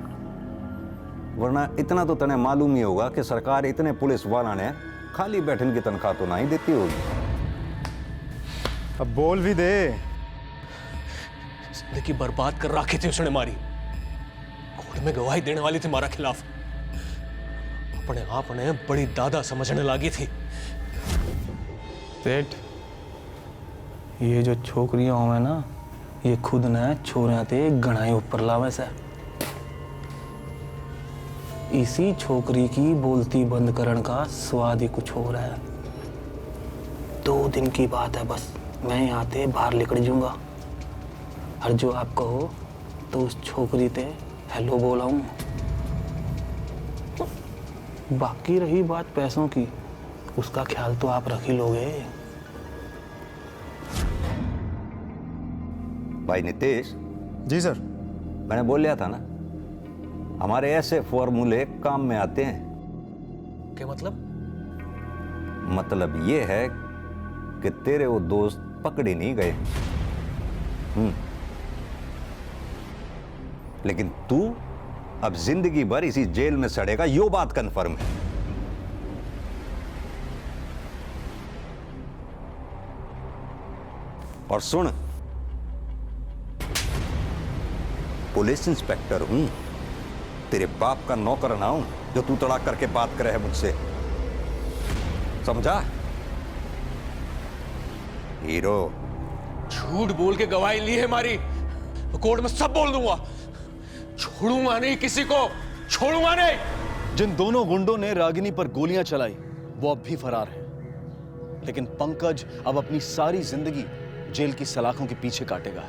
वरना इतना तो तने मालूम ही होगा कि सरकार इतने पुलिस वाला ने खाली बैठन की तनख्वाह तो नहीं देती होगी। अब बोल भी दे। जिंदगी बर्बाद कर रखी थी उसने मारी। कोर्ट में गवाही देने वाली थी हमारा खिलाफ। अपने आप ने बड़ी दादा समझने लगी थी। सेठ, ये जो छोकरियां हुए ना, ये खुद ने छोरियां ते गणाई ऊपर लावे से। इसी छोकरी की बोलती बंद करने का स्वाद ही कुछ हो रहा है। 2 दिन की बात है बस, मैं यहाँ ते बाहर निकल जाऊंगा। और जो आप कहो तो उस छोकरी ते हेलो बोलाऊं। बाकी रही बात पैसों की, उसका ख्याल तो आप रख ही लोगे। भाई नितेश। जी सर। मैंने बोल लिया था ना, हमारे ऐसे फॉर्मूले काम में आते हैं। क्या मतलब? मतलब ये है कि तेरे वो दोस्त पकड़े नहीं गए। लेकिन तू अब जिंदगी भर इसी जेल में सड़ेगा, यो बात कंफर्म है। और सुन, पुलिस इंस्पेक्टर हूं, तेरे बाप का नौकर ना हूं जो तू तड़ाक करके बात करे है मुझसे, समझा? हीरो। झूठ बोल के गवाही ली है हमारी, तो कोर्ट में सब बोल दूंगा। छोड़ूंगा नहीं किसी को, छोड़ूंगा नहीं। जिन दोनों गुंडों ने रागिनी पर गोलियां चलाई वो अब भी फरार हैं। लेकिन पंकज अब अपनी सारी जिंदगी जेल की सलाखों के पीछे काटेगा।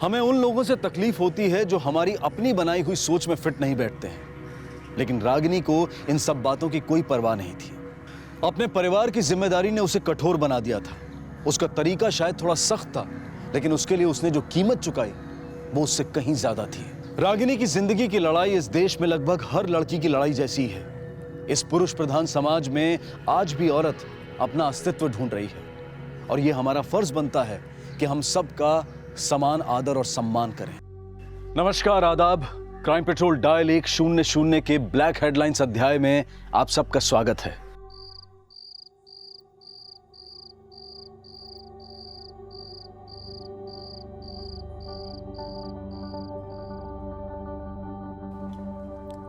हमें उन लोगों से तकलीफ होती है जो हमारी अपनी बनाई हुई सोच में फिट नहीं बैठते हैं। लेकिन रागिनी को इन सब बातों की कोई परवाह नहीं थी। अपने परिवार की जिम्मेदारी ने उसे कठोर बना दिया था। उसका तरीका शायद थोड़ा सख्त था, लेकिन उसके लिए उसने जो कीमत चुकाई वो उससे कहीं ज्यादा थी। रागिनी की जिंदगी की लड़ाई इस देश में लगभग हर लड़की की लड़ाई जैसी है। इस पुरुष प्रधान समाज में आज भी औरत अपना अस्तित्व ढूंढ रही है और यह हमारा फर्ज बनता है कि हम सबका समान आदर और सम्मान करें। नमस्कार, आदाब। क्राइम पेट्रोल डायल 100 के ब्लैक हेडलाइंस अध्याय में आप सबका स्वागत है।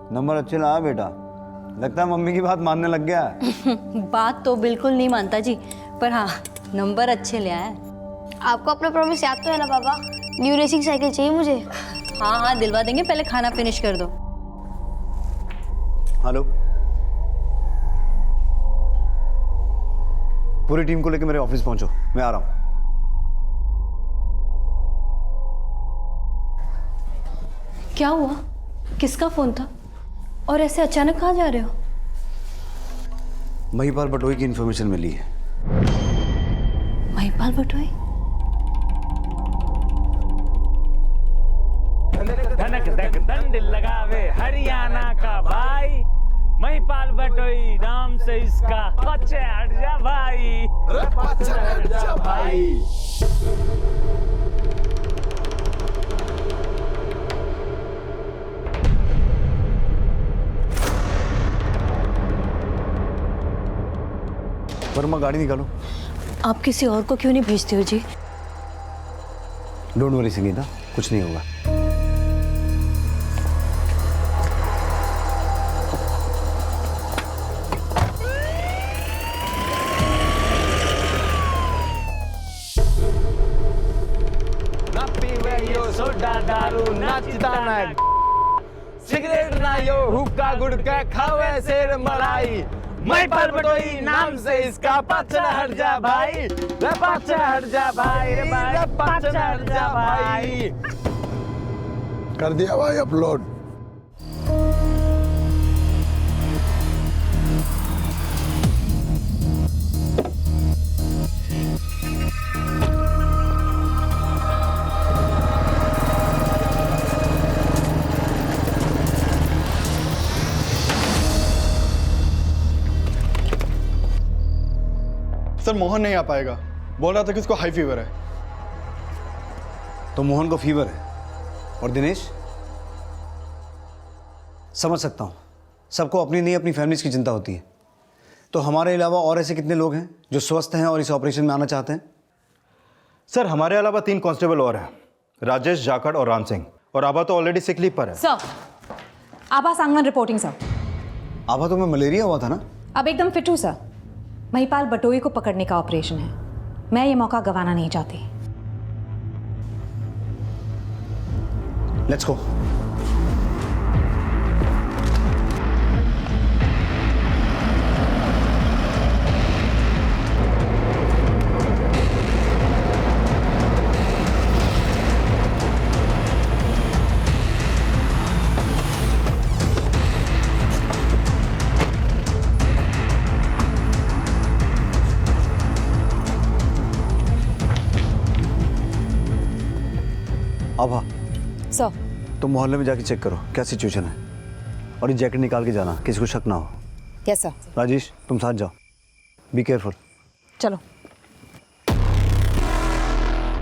नंबर अच्छे लगा बेटा, लगता है मम्मी की बात मानने लग गया है। बात तो बिल्कुल नहीं मानता जी, पर हाँ नंबर अच्छे ले आया। आपको अपना प्रॉमिस याद तो है ना पापा? न्यू रेसिंग साइकिल चाहिए मुझे। हाँ हाँ दिलवा देंगे, पहले खाना फिनिश कर दो। हेलो, पूरी टीम को लेकर मेरे ऑफिस पहुंचो, मैं आ रहा हूं। क्या हुआ? किसका फोन था और ऐसे अचानक कहाँ जा रहे हो? महिपाल बटोई की इंफॉर्मेशन मिली है। महिपाल बटोई? धनक धक दंड लगावे हरियाणा का भाई, महिपाल बटोई नाम से इसका। पीछे हट जा भाई, पीछे हट जा भाई। वर्मा, गाड़ी निकालो। आप किसी और को क्यों नहीं भेजते हो जी? डोंट वरी संगीता, कुछ नहीं होगा। ना पीवे यो सोडा दारू नाचता ना सिगरेट ना यो हुक्का गुड़का खावे शेर मलाई, महिपाल बटोई नाम से इसका। पाछे हट जा भाई, रे पाछे हट जा भाई, रे भाई पाछे हट जा भाई। कर दिया भाई अपलोड। सर मोहन नहीं आ पाएगा, बोल रहा था कि उसको हाई फीवर है। तो मोहन को फीवर है और दिनेश? समझ सकता हूं, सबको अपनी नहीं अपनी फैमिलीज की चिंता होती है। तो हमारे अलावा और ऐसे कितने लोग हैं जो स्वस्थ हैं और इस ऑपरेशन में आना चाहते हैं? सर हमारे अलावा 3 कांस्टेबल और हैं राजेश, जाखड़ और राम सिंह। और आभा तो ऑलरेडी सिक लीव पर है। सर, आभा सांगवान रिपोर्टिंग सर। आभा तुम्हें मलेरिया हुआ था ना? अब एकदम फिट हूँ सर। महिपाल बटोई को पकड़ने का ऑपरेशन है, मैं ये मौका गंवाना नहीं चाहती। Let's go. आभा, सर, तुम मोहल्ले में जाके चेक करो क्या सिचुएशन है, और ये जैकेट निकाल के जाना, किसी को शक ना हो। Yes sir. राजेश, तुम साथ जाओ, बी केयरफुल। चलो।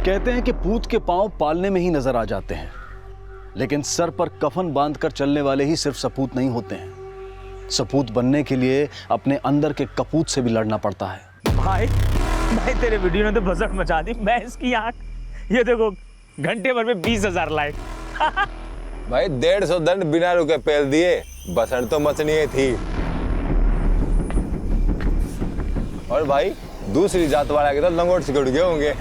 कहते हैं कि पूत के पांव पालने में ही नजर आ जाते हैं, लेकिन सर पर कफन बांधकर चलने वाले ही सिर्फ सपूत नहीं होते हैं। सपूत बनने के लिए अपने अंदर के कपूत से भी लड़ना पड़ता है। भाई तेरे वीडियो ने तो बजट मचा दी। मैं इसकी आंख, ये देखो घंटे भर में 20,000 लाइक। भाई 150 दंड बिना रुके पेल दिए, बसंत तो मचनी थी। और भाई दूसरी जात वाला के तो लंगोट सिकुड़ गए होंगे।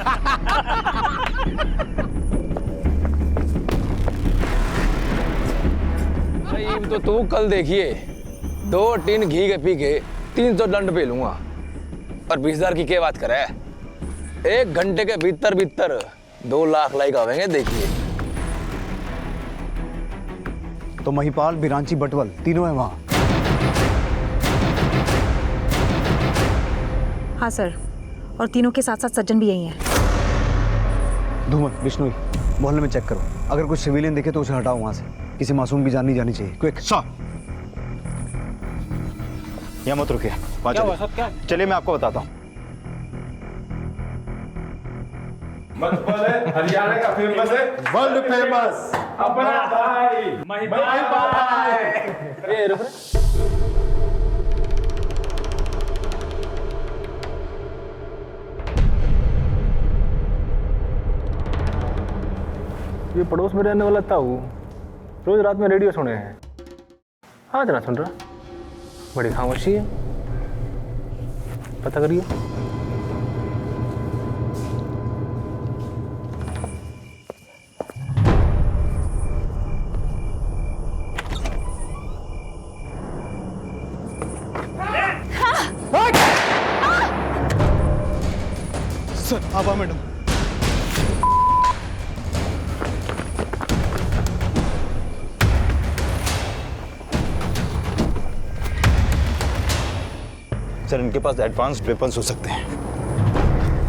भाई तो तू कल देखिए 2 टीन घी के पी के 300 दंड पे लूंगा, और 20,000 की क्या बात करे। 1 घंटे के भीतर 2 लाख लाइक आवेंगे, देखिए। तो महिपाल, बिरांची, बटवल तीनों है वहां। हाँ सर, और तीनों के साथ साथ सज्जन भी यही हैं। धूमल, बिश्नोई, मोहल्ले में चेक करो, अगर कुछ सिविलियन दिखे तो उसे हटाओ वहां से। किसी मासूम की जान नहीं जानी चाहिए। क्विक। यहाँ मत रुकिए, चलिए मैं आपको बताता हूँ। हरियाणा का फेमस है, वर्ल्ड फेमस अपना भाई महिपाल। ये रुक ये पड़ोस में रहने वाला ताऊ रोज रात में रेडियो सुने हैं, आज ना सुन रहा। बड़ी खामोशी है, पता करिए। सर, आभा मैडम। सर, इनके पास एडवांस्ड वेपन्स हो सकते हैं।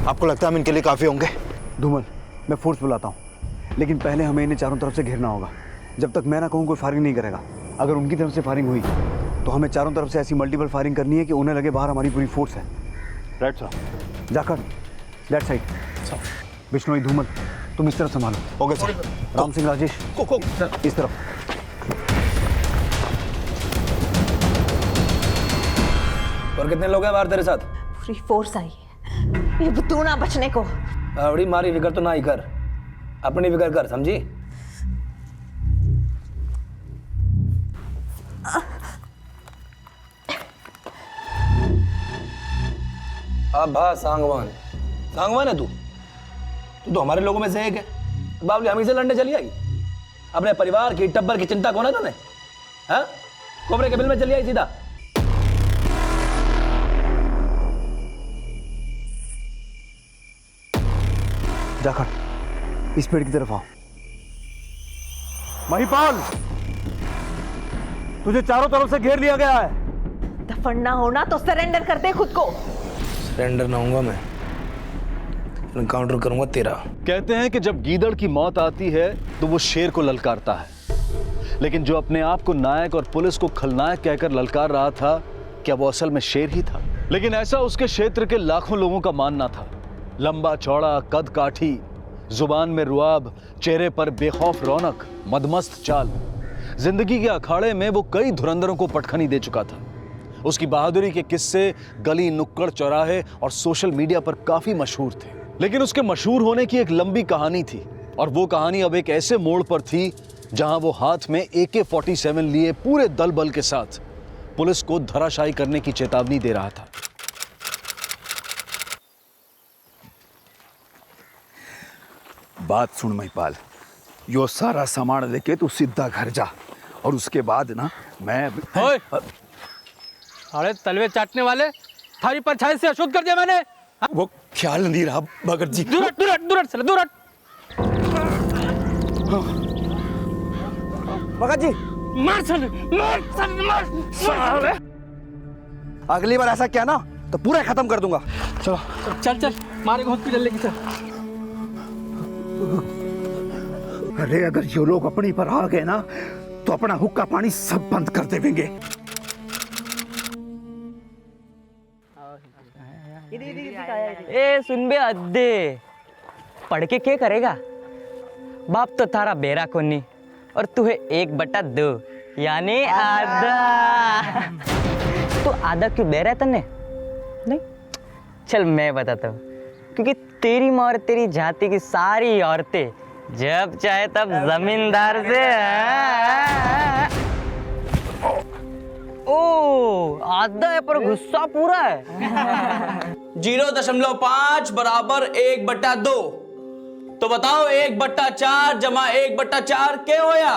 आपको लगता है हम इनके लिए काफी होंगे? धूमल, मैं फोर्स बुलाता हूँ, लेकिन पहले हमें इन्हें चारों तरफ से घेरना होगा। जब तक मैं ना कहूँ कोई फायरिंग नहीं करेगा। अगर उनकी तरफ से फायरिंग हुई तो हमें चारों तरफ से ऐसी मल्टीपल फायरिंग करनी है कि उन्हें लगे बाहर हमारी पूरी फोर्स है। Right sir. जाकर दैट साइड। बिश्नोई, धूमल, तुम इस तरफ संभालो। Okay sir. राम सिंह, राजेश, इस तरफ। और कितने लोग हैं बाहर तेरे साथ? पूरी फोर्स आई है, ये तू ना बचने को। बड़ी मारी फिक्र तो ना ही कर, अपनी फिक्र कर, समझी? आभा सांगवान, सांगवान है तू? तू तो हमारे लोगों में से एक है। बाबली हम ही से लड़ने चली आई? अपने परिवार की, टब्बर की चिंता कौन है तूने? हाँ, कोबरे के बिल में चली आई सीधा। जाकर इस पेड़ की तरफ आओ। महिपाल, तुझे चारों तरफ से घेर लिया गया है। दफन ना होना तो सरेंडर कर दे खुद को। सरेंडर ना होऊंगा मैं, एनकाउंटर करूंगा तेरा। कहते हैं कि जब गीदड़ की मौत आती है तो वो शेर को ललकारता है, लेकिन जो अपने आप को नायक और पुलिस को खलनायक कहकर ललकार रहा था, क्या वो असल में शेर ही था? लेकिन ऐसा उसके क्षेत्र के लाखों लोगों का मानना था। लंबा चौड़ा, कद काठी, जुबान में रुआब, चेहरे पर बेखौफ रौनक, मदमस्त चाल। जिंदगी के अखाड़े में वो कई धुरंधरों को पटखनी दे चुका था। उसकी बहादुरी के किस्से गली, नुक्कड़, चौराहे और सोशल मीडिया पर काफी मशहूर थे। लेकिन उसके मशहूर होने की एक लंबी कहानी थी। और वो कहानी अब एक ऐसे मोड़ पर थी जहां वो हाथ में AK-47 लिए पूरे दल बल के साथ पुलिस को धराशायी करने की चेतावनी दे रहा था। बात सुन महिपाल, यो सारा सामान लेके तू सीधा घर जा और उसके बाद ना मैं अरे तलवे चाटने वाले, थारी परछाई से अशुद्ध कर दिया मैंने। वो ख्याल नहीं रहा भगत जी। दूर हट, दूर हट, दूर हट, चलो दूर हट। भगत जी मार चल, मार। अगली बार ऐसा किया ना तो पूरा खत्म कर दूंगा। चलो चल चल, मारेगा हॉस्पिटल लेके चल। अरे अगर ये लोग अपनी पर आ गए ना तो अपना हुक्का पानी सब बंद कर देंगे। ए सुन बे अद्दे, पढ़ के क्या करेगा? बाप तो थारा बेरा कोनी और तू है 1/2 यानी आधा। तो आधा क्यों बेरा है तन्ने? नहीं चल मैं बताता हूँ, क्योंकि तेरी माँ और तेरी जाति की सारी औरतें जब चाहे तब जमींदार से ओ आधा है पर गुस्सा पूरा है। 0.5 बराबर 1/2। तो बताओ 1/4 जमा 1/4 क्या होया?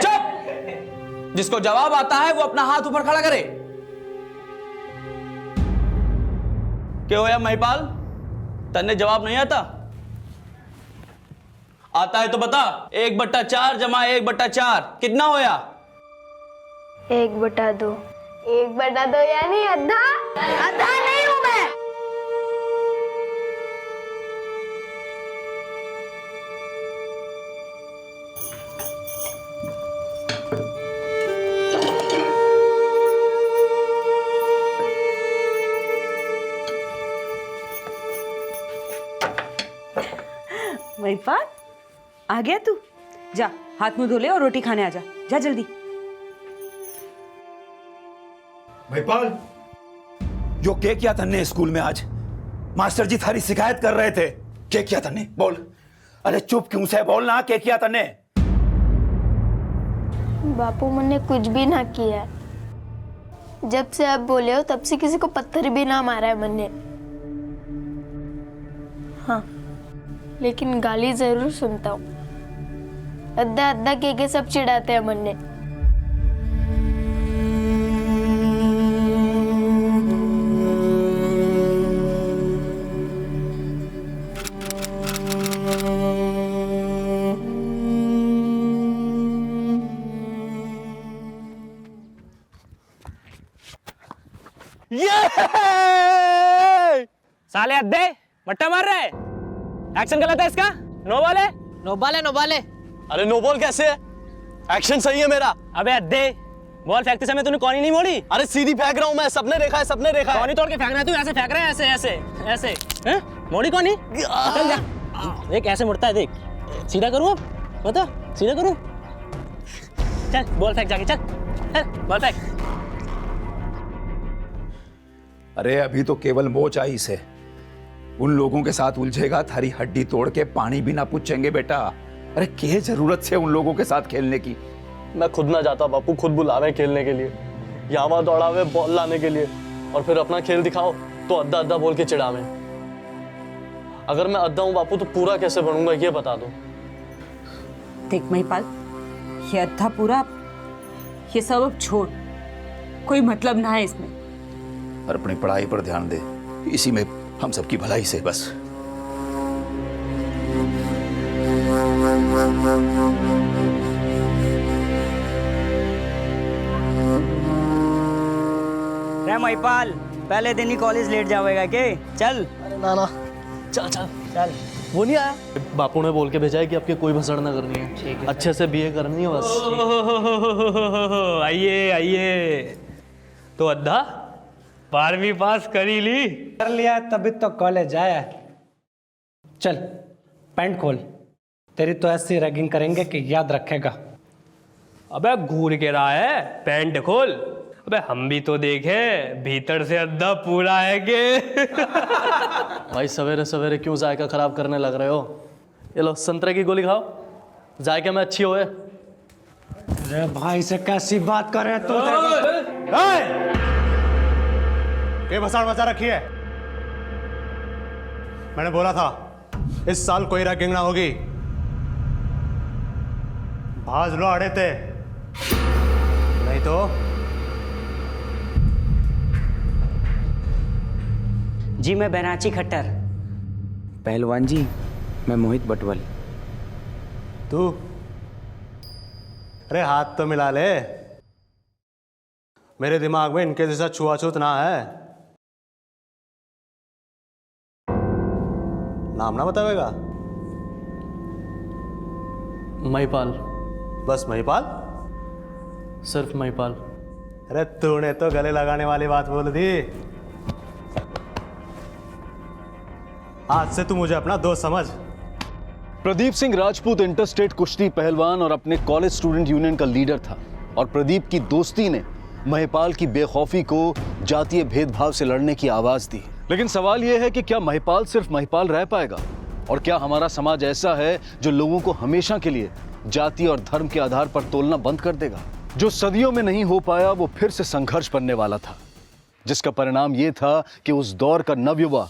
चुप! जिसको जवाब आता है वो अपना हाथ ऊपर खड़ा करे। क्या होया महिपाल? तन्ने जवाब नहीं आता? आता है तो बता। 1/4 जमा 1/4 कितना होया? 1/2। 1/2 यानी आधा? आधा नहीं हूं मैं। महिपाल आ गया तू? जा हाथ मुंह धो ले और रोटी खाने आ जा। जा जल्दी। महिपाल, जो क्या किया तन्ने स्कूल में आज? मास्टर जी थारी शिकायत कर रहे थे। क्या किया तन्ने? बोल। अरे चुप क्यों से बोल ना, क्या किया तन्ने? बापू मैंने कुछ भी ना किया। जब से आप बोले हो तब से किसी को पत्थर भी ना मारा है मैंने। हाँ लेकिन गाली जरूर सुनता हूँ। अद्धा अद्धा के सब चिढ़ाते हैं मन्ने। साले अद्दे बट्टा मार रहे। एक्शन गलत है इसका। नो बॉल है। नो बॉल है, नो बॉल है। अरे नो बॉल कैसे है? एक्शन सही है मेरा। अबे अद्दे, बॉल फेंकते समय तूने कौनी नहीं मोड़ी? अरे सीधी फेंक रहा हूँ मैं, सबने देखा है, सबने देखा है। कौनी तोड़ के फेंक रहा है तू? ऐसे फेंक रहा है, ऐसे ऐसे ऐसे हैं? मोड़ी कौनी? चल जा। देख ऐसे मुड़ता है, देख। सीधा करूँ अब? बता, सीधा करूँ? चल बॉल फेंक जाके, चल बॉल फेंक। अरे अभी तो केवल मोच आई से। उन लोगों के साथ उलझेगा थारी हड्डी तोड़ के पानी भी ना पूछेंगे बेटा। अरे क्या जरूरत है उन लोगों के साथ खेलने की? मैं खुद ना जाता बापू, खुद बुलावे खेलने के लिए, यहाँ दौड़ावे बॉल लाने के लिए, और फिर अपना खेल दिखाओ तो अद्धा अद्धा बोल के चिढ़ावे। अगर मैं अद्धा हूँ बापू तो पूरा कैसे बनूंगा ये बता दो। देख महिपाल, ये अद्धा पूरा, ये सब अब छोड़, कोई मतलब ना है इसमें। और अपनी पढ़ाई पर ध्यान दे, इसी में हम सबकी भलाई से बस। रे महिपाल, पहले दिन ही कॉलेज लेट जाएगा के? चल। अरे ना ना, चल चल चल। वो नहीं आया? बापू ने बोल के भेजा है कि आपके कोई भसड़ ना करनी है। ठीक है, अच्छे से बीए करनी है बस। आइए आइए। तो अद्धा 12वीं पास करी ली? कर लिया तभी तो कॉलेज आया। चल पैंट खोल, तेरी तो ऐसी रैगिंग करेंगे कि याद रखेगा। अबे घूर के रहा है, पैंट खोल। अबे हम भी तो देखे, भीतर से अद्दा पूरा है के। भाई सवेरे सवेरे क्यों जायका खराब करने लग रहे हो? ये लो संतरे की गोली खाओ, जायके में अच्छी होए। अरे भाई से कैसी बात कर रहे तू? ये भसाड़ मचा रखी है। मैंने बोला था इस साल कोई रैगिंग ना होगी। भाज लो अड़े थे, नहीं तो जी मैं बेनाची खट्टर। पहलवान जी मैं मोहित बटवल। तू अरे हाथ तो मिला ले, मेरे दिमाग में इनके जैसा छुआछूत ना है। नाम ना बतावेगा? महिपाल। बस महिपाल? सिर्फ महिपाल। अरे तूने तो गले लगाने वाली बात बोल दी। आज से तू मुझे अपना दोस्त समझ। प्रदीप सिंह राजपूत इंटरस्टेट कुश्ती पहलवान और अपने कॉलेज स्टूडेंट यूनियन का लीडर था, और प्रदीप की दोस्ती ने महिपाल की बेखौफी को जातीय भेदभाव से लड़ने की आवाज दी। लेकिन सवाल यह है कि क्या महिपाल सिर्फ महिपाल रह पाएगा, और क्या हमारा समाज ऐसा है जो लोगों को हमेशा के लिए जाति और धर्म के आधार पर तोलना बंद कर देगा? जो सदियों में नहीं हो पाया वो फिर से संघर्ष बनने वाला था, जिसका परिणाम ये था कि उस दौर का नवयुवा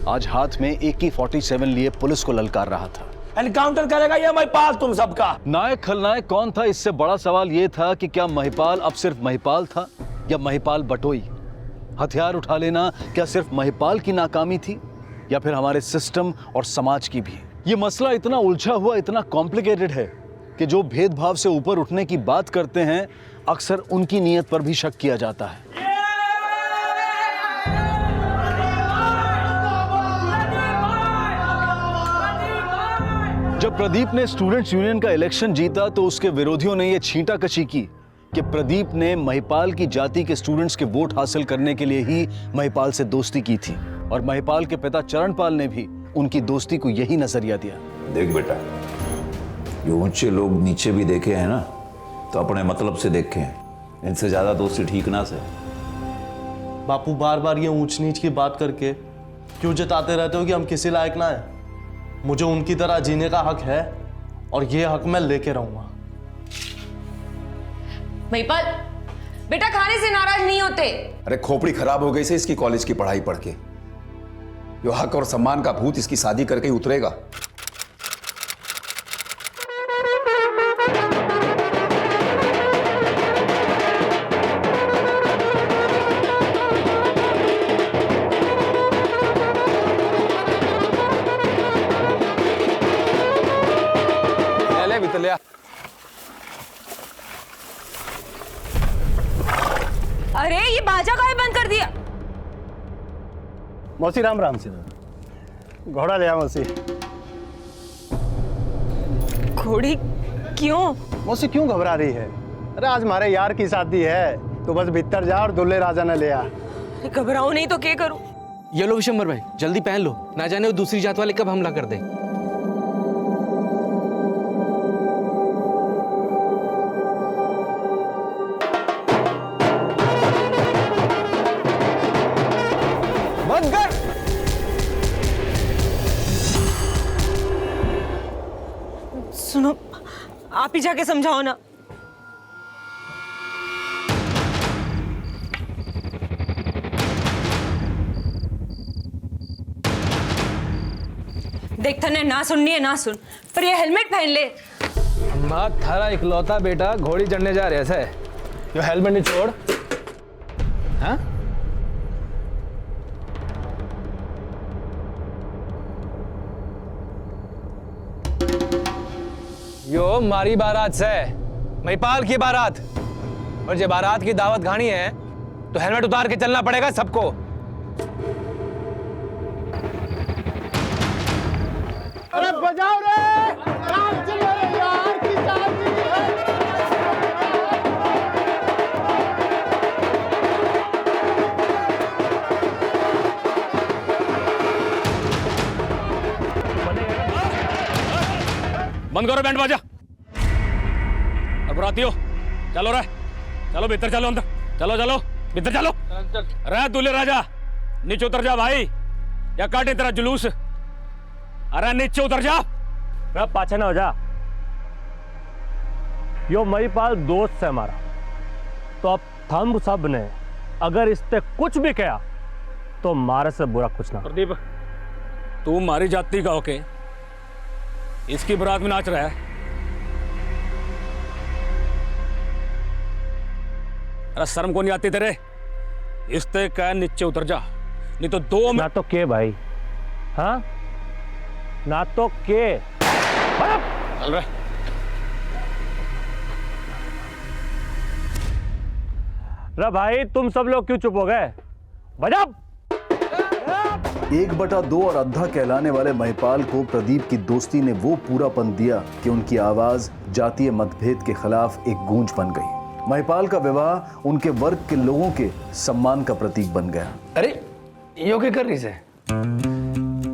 आज हाथ में AK-47 लिए पुलिस को ललकार रहा था। एनकाउंटर करेगा ये महिपाल तुम सबका? नायक खलनायक कौन था, इससे बड़ा सवाल यह था कि क्या महिपाल अब सिर्फ महिपाल था या महिपाल बटोई? हथियार उठा लेना क्या सिर्फ महिपाल की नाकामी थी, या फिर हमारे सिस्टम और समाज की भी? ये मसला इतना उलझा हुआ, इतना कॉम्प्लिकेटेड है कि जो भेदभाव से ऊपर उठने की बात करते हैं अक्सर उनकी नीयत पर भी शक किया जाता है। जब प्रदीप ने स्टूडेंट्स यूनियन का इलेक्शन जीता तो उसके विरोधियों ने यह छींटाकशी की कि प्रदीप ने महिपाल की जाति के स्टूडेंट्स के वोट हासिल करने के लिए ही महिपाल से दोस्ती की थी, और महिपाल के पिता चरणपाल ने भी उनकी दोस्ती को यही नजरिया दिया। देख बेटा, जो ऊंचे लोग नीचे भी देखे हैं ना, तो अपने मतलब से देखे हैं, इनसे ज्यादा दोस्ती ठीक ना से। बापू बार बार ये ऊंच नीच की बात करके क्यों जताते रहते हो कि हम किसी लायक ना है? मुझे उनकी तरह जीने का हक है, और ये हक मैं लेके रहूंगा। महिपाल बेटा खाने से नाराज नहीं होते। अरे खोपड़ी खराब हो गई से इसकी कॉलेज की पढ़ाई पढ़ के। जो हक और सम्मान का भूत इसकी शादी करके ही उतरेगा। अरे ये बाजा काहे बंद कर दिया? मौसी राम राम से घोड़ा ले आ मौसी। घोड़ी क्यों? मौसी क्यों घबरा रही है? अरे आज हमारे यार की शादी है, तो बस भीतर जा और दुल्हे राजा ने ले आ। घबराओ नहीं तो क्या करूं? ये लो विशंबर भाई, जल्दी पहन लो, ना जाने वो दूसरी जात वाले कब हमला कर दे। सुनो, आप ही जाके समझाओ ना। देख तने ना सुननी है ना सुन, पर ये हेलमेट पहन ले। अम्मा थारा इकलौता बेटा घोड़ी चढ़ने जा रहे ऐसे, जो हेलमेट नहीं छोड़। हाँ? यो मारी बारात से, महिपाल की बारात, और जो बारात की दावत खानी है तो हेलमेट उतार के चलना पड़ेगा सबको। अरे बजाओ रे, काम चलो रे यार की शादी है। बंद करो बैंड बाजा। और बरातियों चलो रे, चलो भीतर चलो अंदर। चलो चलो भीतर चलो। अरे दूल्हे राजा नीचे उतर जा भाई, या काटे तेरा जुलूस। अरे नीचे उतर जा। पाछे ना हो जा। यो महिपाल दोस्त है हमारा, तो अब थम सब ने अगर इससे कुछ भी कहा तो मारे से बुरा कुछ ना। प्रदीप, तू मारी जाति का होके इसकी बारात में नाच रहा है। अरे शर्म को नहीं आती तेरे? इससे कह नीचे उतर जा, नहीं तो दो ना तो के भाई, हाँ ना तो के। चल रहा। रे भाई तुम सब लोग क्यों चुप हो गए? बजा। 1/2 और अद्धा कहलाने वाले महिपाल को प्रदीप की दोस्ती ने वो पूरापन दिया कि उनकी आवाज जातीय मतभेद के खिलाफ एक गूंज बन गई। महिपाल का विवाह उनके वर्ग के लोगों के सम्मान का प्रतीक बन गया। अरे यो क्या कर रही से?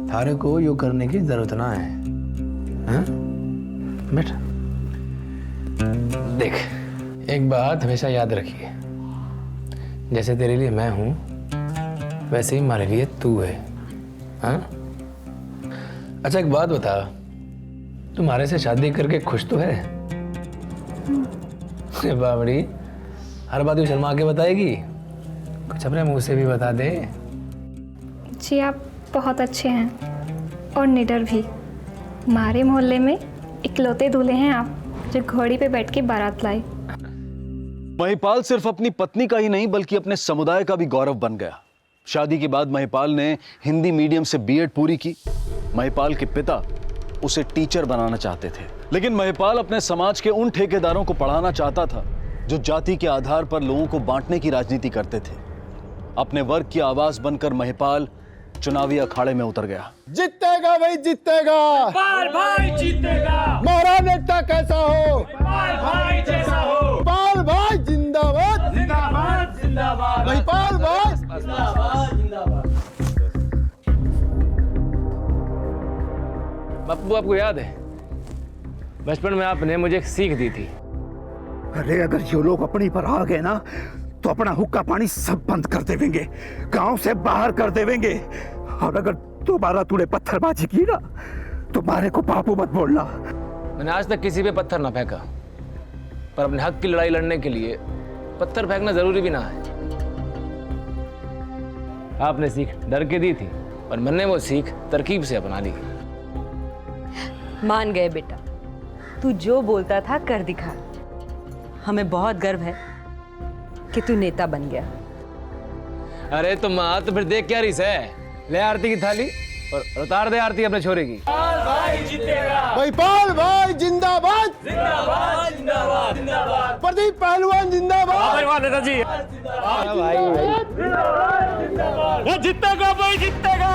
थारे को यो करने की जरूरत ना है, हाँ? बैठ। देख, एक बात हमेशा याद रखिए, जैसे तेरे लिए मैं हूं वैसे ही हमारे लिए तू है, हाँ? अच्छा एक बात बता, तुम्हारे से शादी करके खुश तो है? बाबड़ी, हर बात शर्मा के बताएगी, कुछ अपने मुंह से भी बता दे। जी आप बहुत अच्छे हैं और निडर भी। हमारे मोहल्ले में इकलौते दूल्हे हैं आप, जो घोड़ी पे बैठ के बारात लाए। महिपाल सिर्फ अपनी पत्नी का ही नहीं बल्कि अपने समुदाय का भी गौरव बन गया। शादी के बाद महिपाल ने हिंदी मीडियम से बीएड पूरी की। महिपाल के पिता उसे टीचर बनाना चाहते थे, लेकिन महिपाल अपने समाज के उन ठेकेदारों को पढ़ाना चाहता था जो जाति के आधार पर लोगों को बांटने की राजनीति करते थे। अपने वर्ग की आवाज बनकर महिपाल चुनावी अखाड़े में उतर गया। जीतेगा भाई जीतेगा, महिपाल भाई जीतेगा। हमारा नेता कैसा हो? महिपाल भाई जैसा हो। महिपाल भाई जिंदाबाद जिंदाबाद जिंदाबाद। महिपाल भाई जिंदाबाद जिंदाबाद। बापू आपको याद है बचपन में आपने मुझे एक सीख दी थी? अरे अगर ये लोग अपनी पर आ गए ना तो अपना हुक्का पानी सब बंद कर देवेंगे, गांव से बाहर कर देवेंगे। और अगर दोबारा तूने पत्थरबाजी की ना तो मारे को बापू मत बोलना। मैंने आज तक किसी पे पत्थर ना फेंका, पर अपने हक की लड़ाई लड़ने के लिए पत्थर फेंकना जरूरी भी ना है। आपने सीख डर के दी थी और मैंने वो सीख तरकीब से अपना ली। मान गए बेटा, तू जो बोलता था कर दिखा। हमें बहुत गर्व है कि तू नेता बन गया। अरे तो माँ तो फिर देख क्या रही है? ले आरती की थाली और उतार दे आरती अपने छोरे की। भाई जीतेगा। महिपाल भाई जिंदाबाद जिंदाबाद जिंदाबाद जिंदाबाद। प्रदीप पहलवान जिंदाबाद। नेताजी भाई जीतेगा भाई जीतेगा।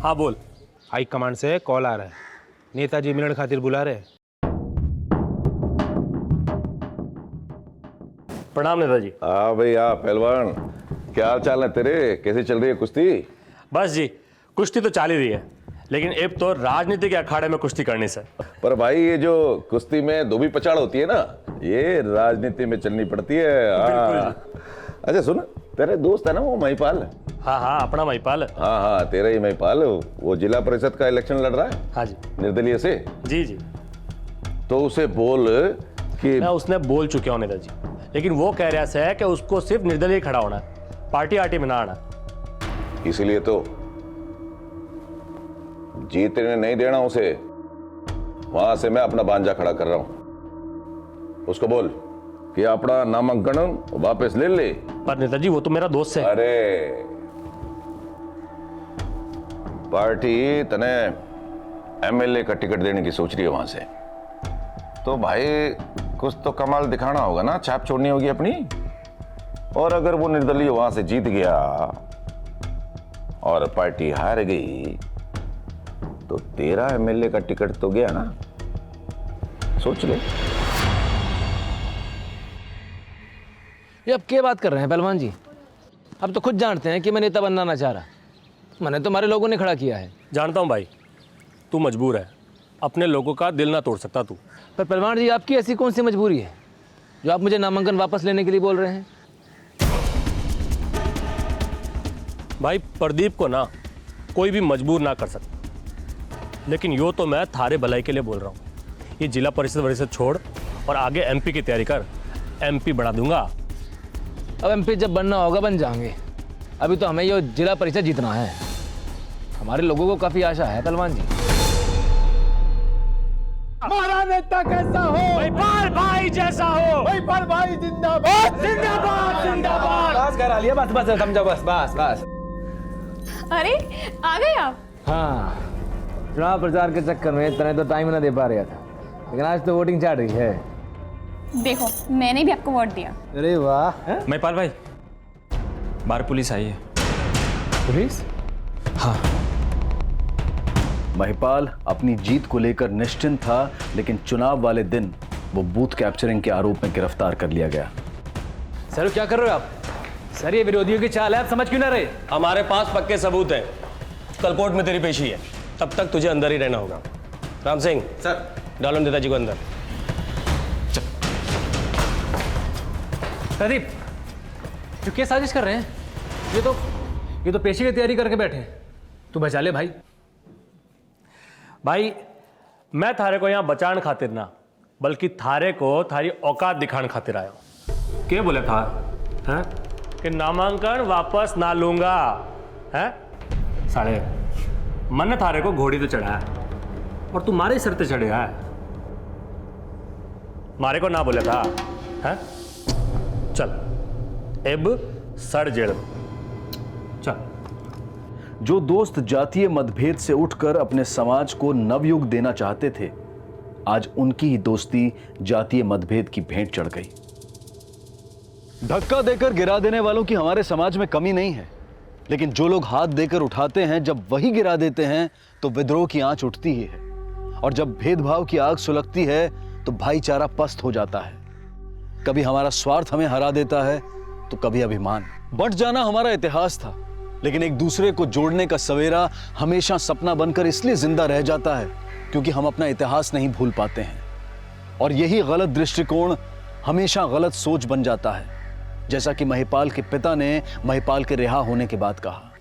हाँ बोल। हाई कमांड से कॉल आ रहा है, नेताजी मिलन खातिर बुला रहे। प्रणाम नेताजी। हाँ भाई हाँ पहलवान, क्या हाल चाल है तेरे? कैसे चल रही है कुश्ती? बस जी, कुश्ती तो चल ही रही है, लेकिन अब तो राजनीति के अखाड़े में कुश्ती करनी से। पर भाई ये जो कुश्ती में धोबी पछाड़ होती है ना, ये राजनीति में चलनी पड़ती है। हाँ। अच्छा सुन, तेरे दोस्त है ना वो महिपाल? हाँ हाँ अपना महिपाल। हाँ हाँ तेरा ही महिपाल, वो जिला परिषद का इलेक्शन लड़ रहा है। हाँ जी। निर्दलीय से। जी जी। तो उसे बोल कि मैं उसने बोल चुके हूँ नेताजी, लेकिन वो कह रहा है कि उसको सिर्फ निर्दलीय खड़ा होना है, पार्टी आर्टी में ना आना। इसीलिए तो जीतने नहीं देना उसे, वहां से मैं अपना भांजा खड़ा कर रहा हूं। उसको बोल कि अपना नामांकन वापस ले ले। पर नेताजी वो तो मेरा दोस्त है। अरे पार्टी तने एमएलए का टिकट देने की सोच रही है वहां से, तो भाई कुछ तो कमाल दिखाना होगा ना, छाप छोड़नी होगी अपनी। और अगर वो निर्दलीय वहां से जीत गया और पार्टी हार गई तो तेरा एमएलए का टिकट तो गया ना, सोच ले। ये अब क्या बात कर रहे हैं पहलवान जी? अब तो खुद जानते हैं कि मैं नेता बनना ना चाह रहा, मैंने तो हमारे लोगों ने खड़ा किया है। जानता हूं भाई, तू मजबूर है, अपने लोगों का दिल ना तोड़ सकता तू। पर पहलवान जी आपकी ऐसी कौन सी मजबूरी है जो आप मुझे नामांकन वापस लेने के लिए बोल रहे हैं? भाई प्रदीप को ना कोई भी मजबूर ना कर सकता, लेकिन यो तो मैं थारे भलाई के लिए बोल रहा हूँ। ये जिला परिषद वरिषद छोड़ और आगे एमपी की तैयारी कर, एमपी बना दूंगा। अब एमपी जब बनना होगा बन जाएंगे, अभी तो हमें ये जिला परिषद जीतना है। हमारे लोगों को काफी आशा है पहलवान जी। हमारा नेता कैसा हो? महिपाल भाई जैसा हो। महिपाल भाई जिंदाबाद जिंदाबाद जिंदाबाद। बस करा लिया, बस बस समझो, बस बस बस। अरे आ गए आप? हाँ, चुनाव प्रचार के चक्कर में इतना तो टाइम ना दे पा रहा था, लेकिन आज तो वोटिंग चल रही है। देखो मैंने भी आपको वोट दिया। अरे वाह। महिपाल भाई बाहर पुलिस आई है। पुलिस? हाँ। महिपाल अपनी जीत को लेकर निश्चिंत था, लेकिन चुनाव वाले दिन वो बूथ कैप्चरिंग के आरोप में गिरफ्तार कर लिया गया। सर क्या कर रहे हो आप? सर ये विरोधियों की चाल है, आप समझ क्यों ना रहे? हमारे पास पक्के सबूत हैं। कल कोर्ट में तेरी पेशी है, तब तक तुझे अंदर ही रहना होगा। राम सिंह सर, डालो नेताजी को अंदर। प्रदीप, जो क्या साजिश कर रहे हैं? ये तो पेशी की तैयारी करके बैठे हैं। तू बचा ले भाई। भाई मैं थारे को यहाँ बचाने खातिर ना, बल्कि थारे को थारी औकात दिखाने खातिर आया हूँ। क्या बोले था हैं कि नामांकन वापस ना लूंगा है? साले मन ने थारे को घोड़ी तो चढ़ाया और तू मारे सिर पे चढ़ेगा। मारे को ना बोले था है? चल अब सड़ जेड़ चल। जो दोस्त जातीय मतभेद से उठकर अपने समाज को नवयुग देना चाहते थे, आज उनकी ही दोस्ती जातीय मतभेद की भेंट चढ़ गई। धक्का देकर गिरा देने वालों की हमारे समाज में कमी नहीं है, लेकिन जो लोग हाथ देकर उठाते हैं, जब वही गिरा देते हैं तो विद्रोह की आंच उठती ही है, और जब भेदभाव की आग सुलगती है तो भाईचारा पस्त हो जाता है। कभी हमारा स्वार्थ हमें हरा देता है तो कभी अभिमान। बंट जाना हमारा इतिहास था, लेकिन एक दूसरे को जोड़ने का सवेरा हमेशा सपना बनकर इसलिए जिंदा रह जाता है क्योंकि हम अपना इतिहास नहीं भूल पाते हैं, और यही गलत दृष्टिकोण हमेशा गलत सोच बन जाता है, जैसा कि महिपाल के पिता ने महिपाल के रिहा होने के बाद कहा।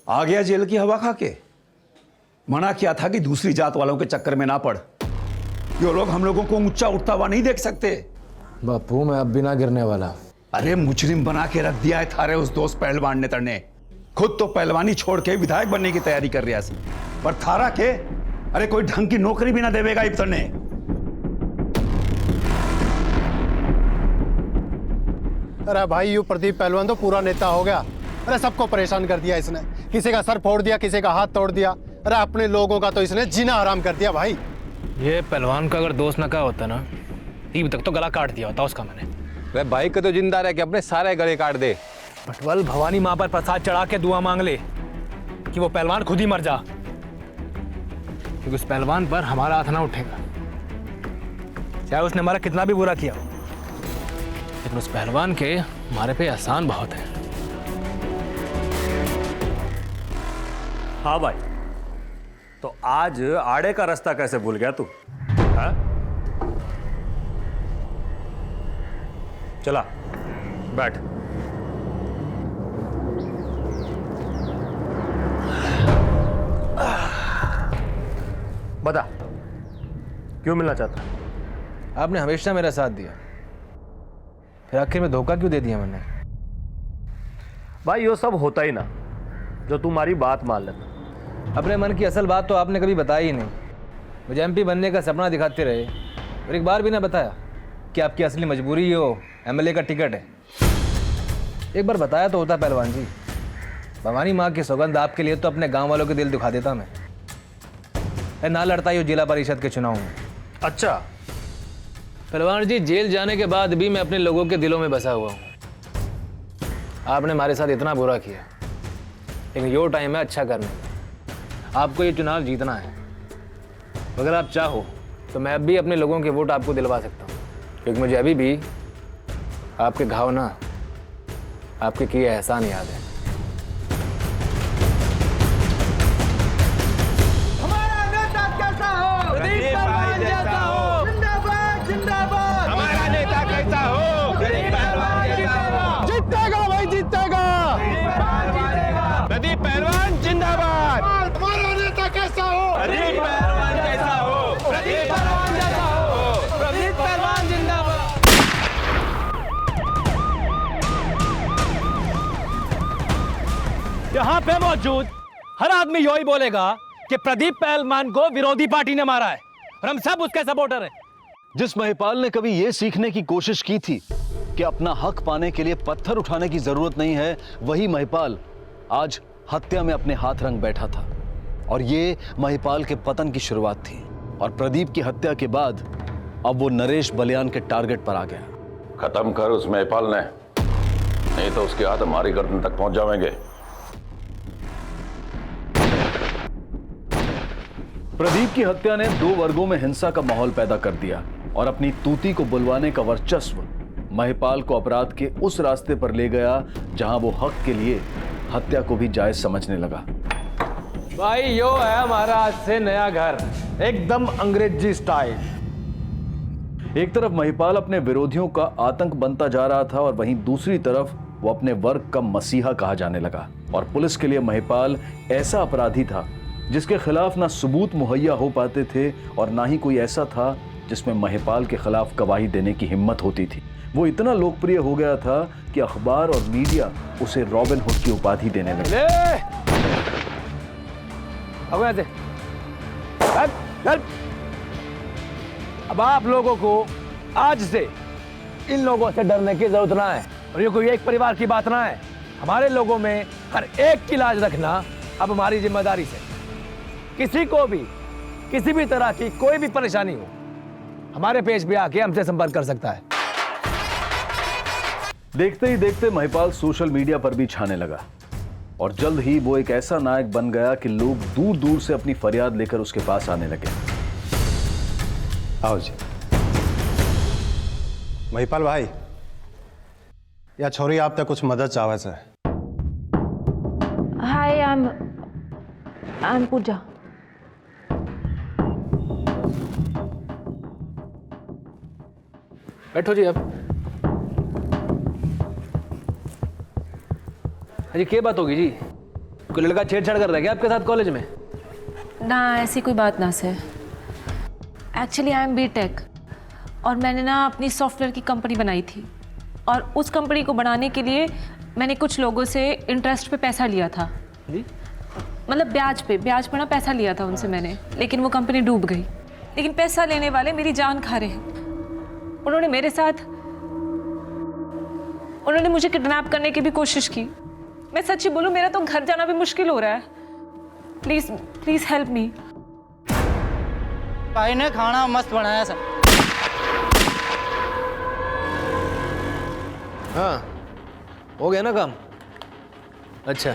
आ गया जेल की हवा खा के। मना किया था कि दूसरी जात वालों के चक्कर में ना पड़। ये लोग हम लोगों को ऊंचा उठता हुआ नहीं देख सकते। बापू मैं अब भी ना गिरने वाला। अरे मुजरिम बना के रख दिया है थारे उस दोस्त पहलवान ने तरने। खुद तो पहलवानी छोड़ के विधायक बनने की तैयारी कर रहा सी, पर थारा के अरे कोई ढंग की नौकरी भी ना देवेगा इब तरने। अरे भाई यू प्रदीप पहलवान तो पूरा नेता हो गया। अरे सबको परेशान कर दिया इसने, किसी का सर फोड़ दिया, किसी का हाथ तोड़ दिया। अरे अपने लोगों का तो इसने जीना हराम कर दिया भाई। ये पहलवान का अगर दोस्त ना का होता ना, अभी तक तो गला काट दिया होता उसका मैंने। वे भाई का तो जिंदा रह के अपने सारे गले काट दे। पटवल भवानी माँ पर प्रसाद चढ़ा के दुआ मांग ले कि वो पहलवान खुद ही मर जा, क्योंकि उस पहलवान पर हमारा हाथ ना उठेगा, चाहे उसने हमारा कितना भी बुरा किया हो। लेकिन उस पहलवान के हमारे पे एहसान बहुत है। हाँ भाई, तो आज आड़े का रास्ता कैसे भूल गया तू? हाँ? चला बैठ। बता क्यों मिलना चाहता? आपने हमेशा मेरा साथ दिया, फिर आखिर में धोखा क्यों दे दिया मैंने? भाई ये सब होता ही ना जो तुम्हारी बात मान लेता। अपने मन की असल बात तो आपने कभी बताई ही नहीं। मुझे एमपी बनने का सपना दिखाते रहे और एक बार भी ना बताया कि आपकी असली मजबूरी हो एमएलए का टिकट है। एक बार बताया तो होता पहलवान जी। भवानी माँ की सौगंध आपके लिए तो अपने गांव वालों के दिल दुखा देता मैं ना लड़ता ही जिला परिषद के चुनाव में। अच्छा पहलवान जी, जेल जाने के बाद भी मैं अपने लोगों के दिलों में बसा हुआ हूँ। आपने हमारे साथ इतना बुरा किया, लेकिन यो टाइम है अच्छा करने का। आपको ये चुनाव जीतना है। अगर आप चाहो तो मैं अब भी अपने लोगों के वोट आपको दिलवा सकता हूँ, क्योंकि मुझे अभी भी आपके घाव ना आपके किए एहसान याद है। प्रदीप पहलवान जैसा हो। जिंदाबाद जिंदाबाद। हमारा नेता कैसा हो? प्रदीप पहलवान जैसा हो। जीतेगा भाई जीतेगा। प्रदीप पहलवान जिंदाबाद। हमारा नेता कैसा हो? प्रदीप पहलवान जैसा हो। प्रदीप पहलवान जैसा हो। प्रदीप पहलवान जिंदाबाद। यहाँ पे मौजूद हर आदमी यही बोलेगा कि प्रदीप पहलवान को विरोधी पार्टी ने मारा है और हम सब उसके सपोर्टर हैं। जिस महिपाल ने कभी यह सीखने की कोशिश की थी कि अपना हक पाने के लिए पत्थर उठाने की जरूरत नहीं है, वही महिपाल आज हत्या में अपने हाथ रंग बैठा था। और ये महिपाल के पतन की शुरुआत थी। और प्रदीप की हत्या के बाद अब वो नरेश बलियान के टारगेट पर आ गया। खत्म कर उस महिपाल ने, नहीं तो उसके हाथ हमारी गर्दन तक पहुंच जाएंगे। प्रदीप की हत्या ने दो वर्गों में हिंसा का माहौल पैदा कर दिया और अपनी तूती को बुलवाने का वर्चस्व महिपाल को अपराध के उस रास्ते पर ले गया जहां वो हक के लिए हत्या को भी जायज समझने लगा। भाई यो है हमारा आज से नया घर, एकदम अंग्रेजी स्टाइल। एक तरफ महिपाल अपने विरोधियों का आतंक बनता जा रहा था और वहीं दूसरी तरफ वो अपने वर्ग का मसीहा कहा जाने लगा। और पुलिस के लिए महिपाल ऐसा अपराधी था जिसके खिलाफ ना सबूत मुहैया हो पाते थे और ना ही कोई ऐसा था जिसमें महिपाल के खिलाफ गवाही देने की हिम्मत होती थी। वो इतना लोकप्रिय हो गया था कि अखबार और मीडिया उसे रॉबिन हुड की उपाधि देने लगे। अब आप लोगों को आज से इन लोगों से डरने की जरूरत ना है और ये कोई एक परिवार की बात ना है। हमारे लोगों में हर एक की लाज रखना अब हमारी जिम्मेदारी से। किसी को भी किसी भी तरह की कोई भी परेशानी हो, हमारे पेज पे आके हमसे संपर्क कर सकता है। देखते ही देखते महिपाल सोशल मीडिया पर भी छाने लगा और जल्द ही वो एक ऐसा नायक बन गया कि लोग दूर दूर से अपनी फरियाद लेकर उसके पास आने लगे। आओ जी। महिपाल भाई, या छोरी आप तक कुछ मदद चाहे से। हाय, आई एम पूजा। बैठो जी। अब अजी क्या बात होगी जी? कोई लड़का छेड़छाड़ कर रहा है क्या आपके साथ कॉलेज में? ना, ऐसी कोई बात ना sir. Actually I am BTech और मैंने ना अपनी सॉफ्टवेयर की कंपनी बनाई थी और उस कंपनी को बनाने के लिए मैंने कुछ लोगों से इंटरेस्ट पे पैसा लिया था जी? मतलब ब्याज पे ना पैसा लिया था उनसे मैंने, लेकिन वो कंपनी डूब गई। लेकिन पैसा लेने वाले मेरी जान खा रहे हैं। उन्होंने मुझे किडनैप करने की भी कोशिश की। मैं सच्ची बोलूं, मेरा तो घर जाना भी मुश्किल हो रहा है। Please please help me. भाई ने खाना मस्त बनाया सर। हाँ, हो गया ना काम? अच्छा,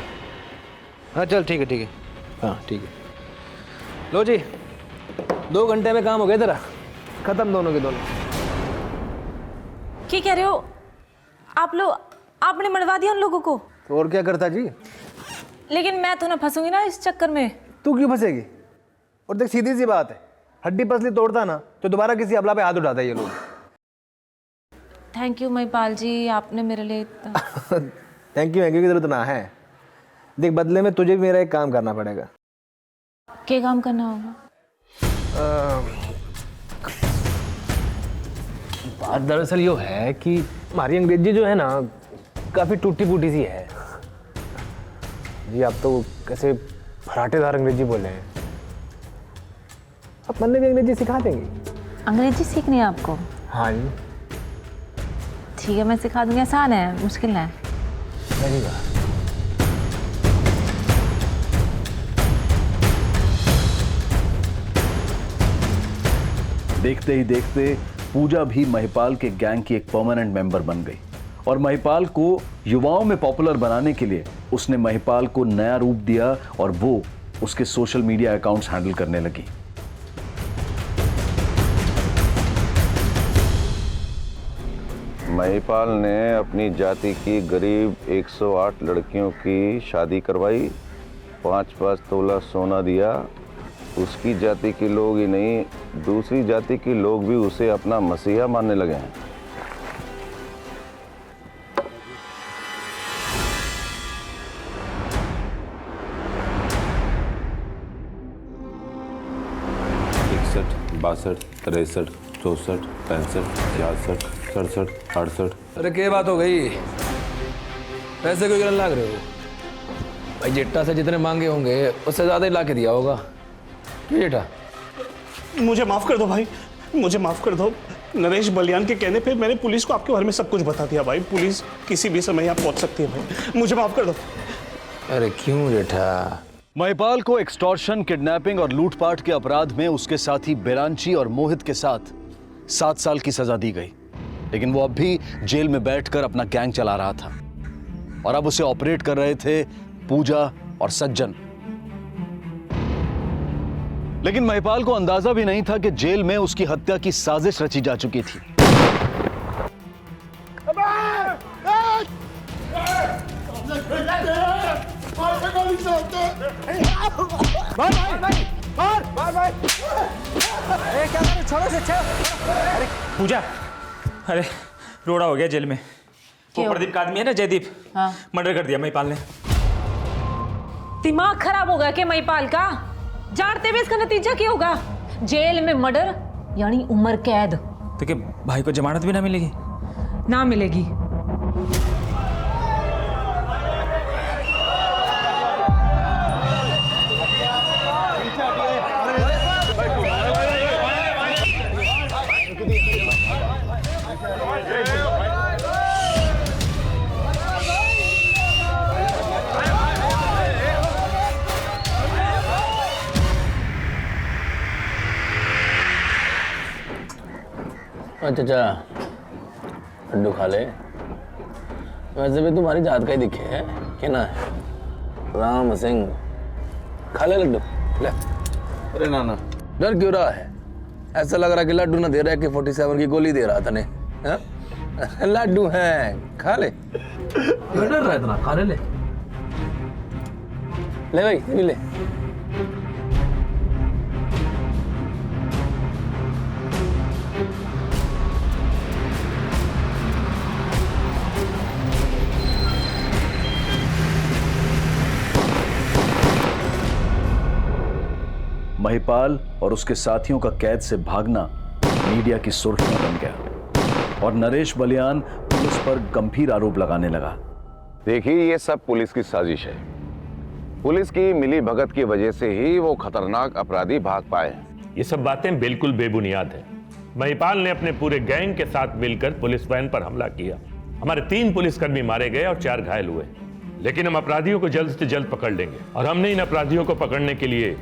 हाँ चल ठीक है। हाँ ठीक है। लो जी, 2 घंटे में काम हो गया तेरा, खत्म दोनों के दोनों। क्या कह रहे हो आप लोग? आपने मरवा दिया उन लोगों को? तो और क्या करता जी? लेकिन मैं तो ना फंसूंगी ना इस चक्कर में। तू क्यों फंसेगी? और देख, सीधी सी बात है, हड्डी पसली तोड़ता ना तो दोबारा किसी अबला पे हाथ उठाता है ये लोग। थैंक यू महिपाल जी, आपने मेरे लिए थैंक यू की जरूरत ना है। देख, बदले में तुझे भी मेरा एक काम करना पड़ेगा। क्या काम करना होगा? बात दरअसल ये है कि हमारी अंग्रेजी जो है ना काफ़ी टूटी फूटी सी है जी। आप तो कैसे फराटेदार अंग्रेजी बोले हैं। अपन ने भी अंग्रेजी सिखा देंगे। अंग्रेजी सीखनी है आपको? हाँ जी। ठीक है, मैं सिखा दूंगी। आसान है, मुश्किल ना है। Very good. देखते ही देखते पूजा भी महिपाल के गैंग की एक परमानेंट मेंबर बन गई और महिपाल को युवाओं में पॉपुलर बनाने के लिए उसने महिपाल को नया रूप दिया और वो उसके सोशल मीडिया अकाउंट्स हैंडल करने लगी। महिपाल ने अपनी जाति की गरीब 108 लड़कियों की शादी करवाई, 5-5 तोला सोना दिया उसकी जाति के लोग ही नहीं, दूसरी जाति के लोग भी उसे अपना मसीहा मानने लगे हैं। बासठ, 63, 64, 65, 66, 67, 68। अरे क्या बात हो गई, पैसे क्यों गिरने लग रहे हो? भाई जेठा से जितने मांगे होंगे उससे ज्यादा ही ला के दिया होगा। क्यों जेठा? मुझे माफ कर दो भाई, मुझे माफ कर दो। नरेश बलियान के कहने पे मैंने पुलिस को आपके बारे में सब कुछ बता दिया भाई। पुलिस किसी भी समय यहाँ पहुंच सकती है भाई, मुझे माफ कर दो। अरे क्यों जेठा? महिपाल को एक्सटॉर्शन, किडनैपिंग और लूटपाट के अपराध में उसके साथी बेरांची और मोहित के साथ 7 साल की सजा दी गई, लेकिन वो अब भी जेल में बैठकर अपना गैंग चला रहा था और अब उसे ऑपरेट कर रहे थे पूजा और सज्जन। लेकिन महिपाल को अंदाजा भी नहीं था कि जेल में उसकी हत्या की साजिश रची जा चुकी थी। अरे पूजा, अरे रोड़ा हो गया जेल में। वो प्रदीप का आदमी है ना, जयदीप, हाँ। मर्डर कर दिया महिपाल ने। दिमाग खराब होगा क्या महिपाल का? जानते हुए इसका नतीजा क्या होगा? जेल में मर्डर यानी उम्र कैद। तो क्या भाई को जमानत भी ना मिलेगी? ना मिलेगी। अच्छा, लड्डू खा ले। वैसे भी तुम्हारी जात का ही दिखे है कि ना? राम सिंह, खा ले लड्डू, ले। अरे नाना, डर क्यों रहा है? ऐसा लग रहा है कि लड्डू ना दे रहा है कि 47 की गोली दे रहा था ने। लड्डू है, खा ले। क्यों डर रहा है इतना? खा ले, ले भाई, ये भी ले। महिपाल और उसके साथियों का कैद से भागना मीडिया की सुर्खियां बन गया और नरेश बलियान पुलिस पर गंभीर आरोप लगाने लगा। देखिए, ये सब पुलिस की साजिश है। पुलिस की मिली भगत की वजह से ही वो खतरनाक अपराधी भाग पाए। ये सब बातें बिल्कुल बेबुनियाद है। महिपाल ने अपने पूरे गैंग के साथ मिलकर पुलिस वैन पर हमला किया। हमारे 3 पुलिसकर्मी मारे गए और 4 घायल हुए। लेकिन हम अपराधियों को जल्द से जल्द पकड़ लेंगे और हमने इन अपराधियों को पकड़ने के लिए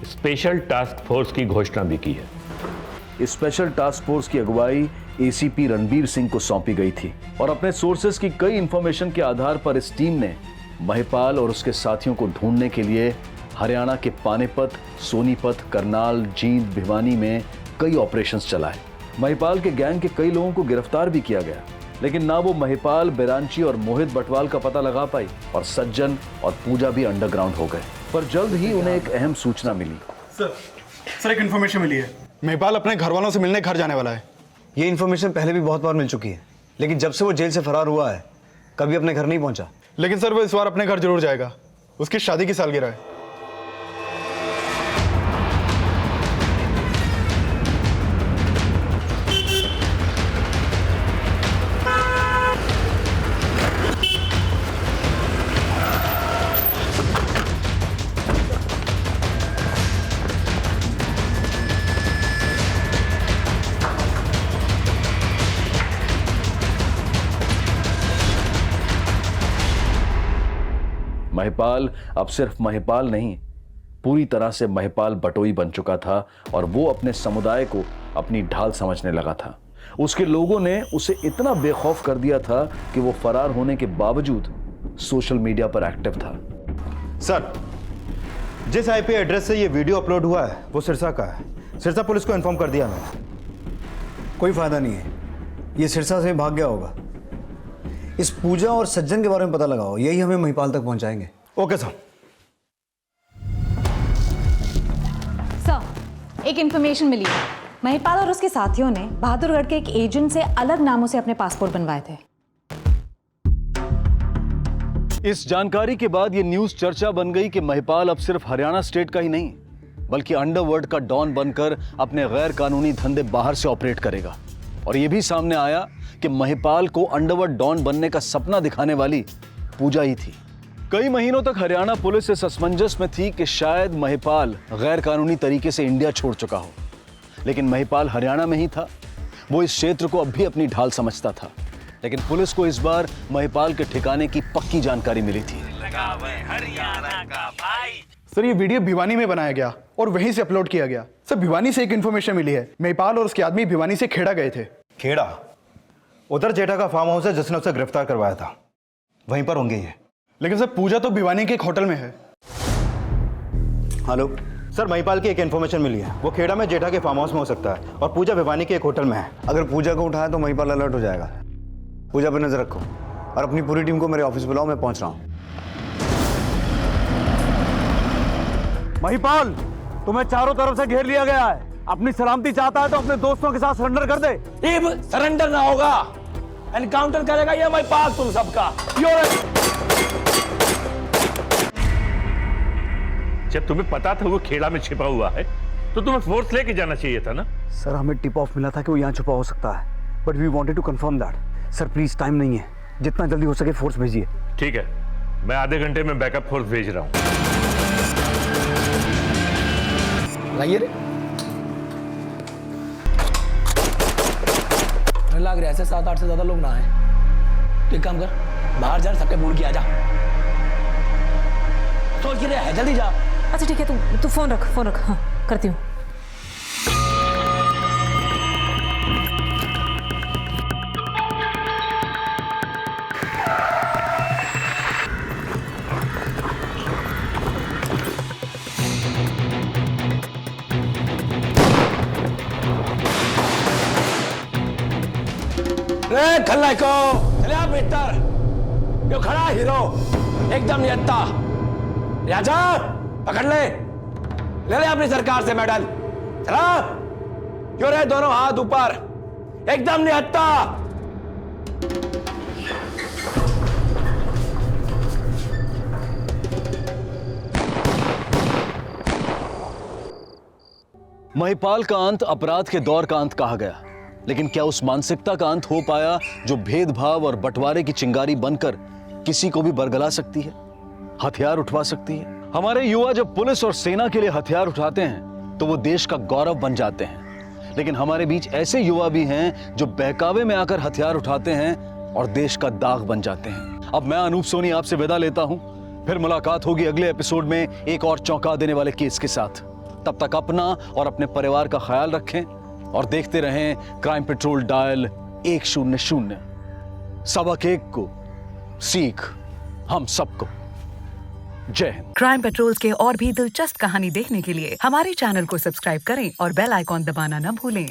स्पेशल टास्क फोर्स की घोषणा भी की है। स्पेशल टास्क फोर्स की अगुवाई एसीपी रणबीर सिंह को सौंपी गई थी और अपने सोर्सेज की कई इंफॉर्मेशन के आधार पर इस टीम ने महिपाल और उसके साथियों को ढूंढने के लिए हरियाणा के पानीपत, सोनीपत, करनाल, जींद, भिवानी में कई ऑपरेशंस चलाए। महिपाल के गैंग के कई लोगों को गिरफ्तार भी किया गया, लेकिन ना वो महिपाल, बेरांची और मोहित बटवाल का पता लगा पाई और सज्जन और पूजा भी अंडरग्राउंड हो गए। पर जल्द ही उन्हें एक अहम सूचना मिली। सर एक इन्फॉर्मेशन मिली है। महिपाल अपने घर वालों से मिलने घर जाने वाला है। ये इन्फॉर्मेशन पहले भी बहुत बार मिल चुकी है, लेकिन जब से वो जेल से फरार हुआ है कभी अपने घर नहीं पहुंचा। लेकिन सर वो इस बार अपने घर जरूर जाएगा। उसकी शादी की सालगिरह है। महिपाल अब सिर्फ महिपाल नहीं, पूरी तरह से महिपाल बटोई बन चुका था और वो अपने समुदाय को अपनी ढाल समझने लगा था। उसके लोगों ने उसे इतना बेखौफ कर दिया था कि वो फरार होने के बावजूद सोशल मीडिया पर एक्टिव था। सर, जिस आईपी एड्रेस से ये वीडियो अपलोड हुआ है वो सिरसा का है। सिरसा पुलिस को इन्फॉर्म कर दिया मैंने। कोई फायदा नहीं है, ये सिरसा से भाग गया होगा। इस पूजा और सज्जन के बारे में पता लगाओ, यही हमें महिपाल तक पहुंचाएंगे। Okay sir. एक इन्फॉर्मेशन मिली है। महिपाल और उसके साथियों ने बहादुरगढ़ के एक एजेंट से अलग नामों से अपने पासपोर्ट बनवाए थे। इस जानकारी के बाद ये न्यूज चर्चा बन गई कि महिपाल अब सिर्फ हरियाणा स्टेट का ही नहीं बल्कि अंडरवर्ल्ड का डॉन बनकर अपने गैर कानूनी धंधे बाहर से ऑपरेट करेगा। और यह भी सामने आया कि महिपाल को अंडरवर्ल्ड डॉन बनने का सपना दिखाने वाली पूजा ही थी। कई महीनों तक हरियाणा पुलिस इस असमंजस में थी कि शायद महिपाल गैर कानूनी तरीके से इंडिया छोड़ चुका हो, लेकिन महिपाल हरियाणा में ही था। वो इस क्षेत्र को अब भी अपनी ढाल समझता था, लेकिन पुलिस को इस बार महिपाल के ठिकाने की पक्की जानकारी मिली थी। हरियाणा का भाई। सर ये वीडियो भिवानी में बनाया गया और वहीं से अपलोड किया गया। सर भिवानी से एक इन्फॉर्मेशन मिली है, महिपाल और उसके आदमी भिवानी से खेड़ा गए थे। खेड़ा? उधर जेठा का फार्म हाउस है जिसने उसे गिरफ्तार करवाया था, वहीं पर होंगे ये। लेकिन सर पूजा तो भिवानी के एक होटल में है। हेलो सर, महिपाल की एक इन्फॉर्मेशन मिली है, वो खेड़ा में जेठा के फार्म हाउस में हो सकता है और पूजा भिवानी के एक होटल में है। अगर पूजा को उठाया तो महिपाल अलर्ट हो जाएगा। पूजा पर नजर रखो और अपनी पूरी टीम को मेरे ऑफिस बुलाओ, मैं पहुंच रहा हूं। महिपाल, तुम्हें चारों तरफ से घेर लिया गया है। अपनी सलामती चाहता है तो अपने दोस्तों के साथ सरेंडर कर दे। अब सरेंडर ना होगा, एनकाउंटर करेगा ये महिपाल तुम सबका। जब तुम्हें पता था वो खेड़ा में छिपा हुआ है तो तुम्हें फोर्स लेके जाना चाहिए था ना। सर हमें टिप ऑफ मिला था कि वो यहाँ छुपा हो सकता है, but we wanted to confirm that. Sir please, time नहीं है, जितना जल्दी हो सके फोर्स भेजिए। ठीक है, मैं आधे घंटे में बैकअप फोर्स भेज रहा हूँ। लाइए रे। लग रहा है ऐसे 7-8 से ज्यादा लोग ना आए। तो एक काम कर, बाहर जा, सबके बोल के आ जा। सोच के है, जल्दी जा। अच्छा ठीक है, तू फोन रख। हाँ करती हूँ। रे खलनायको, चले आप भीतर। यो खड़ा हीरो, एकदम नियत्ता। राजा पकड़ ले ले अपनी सरकार से मेडल। चला क्यों रे, दोनों हाथ ऊपर, एकदम निहत्ता। महिपाल का अंत अपराध के दौर का अंत कहा गया, लेकिन क्या उस मानसिकता का अंत हो पाया जो भेदभाव और बंटवारे की चिंगारी बनकर किसी को भी बरगला सकती है, हथियार उठवा सकती है? हमारे युवा जब पुलिस और सेना के लिए हथियार उठाते हैं तो वो देश का गौरव बन जाते हैं, लेकिन हमारे बीच ऐसे युवा भी हैं जो बहकावे में आकर हथियार उठाते हैं और देश का दाग बन जाते हैं। अब मैं अनूप सोनी आपसे विदा लेता हूं, फिर मुलाकात होगी अगले एपिसोड में एक और चौंका देने वाले केस के साथ। तब तक अपना और अपने परिवार का ख्याल रखें और देखते रहें क्राइम पेट्रोल डायल 100। सबक एक को सीख हम सबको। जय हिंद। क्राइम पेट्रोल्स के और भी दिलचस्प कहानी देखने के लिए हमारे चैनल को सब्सक्राइब करें और बेल आइकॉन दबाना न भूलें।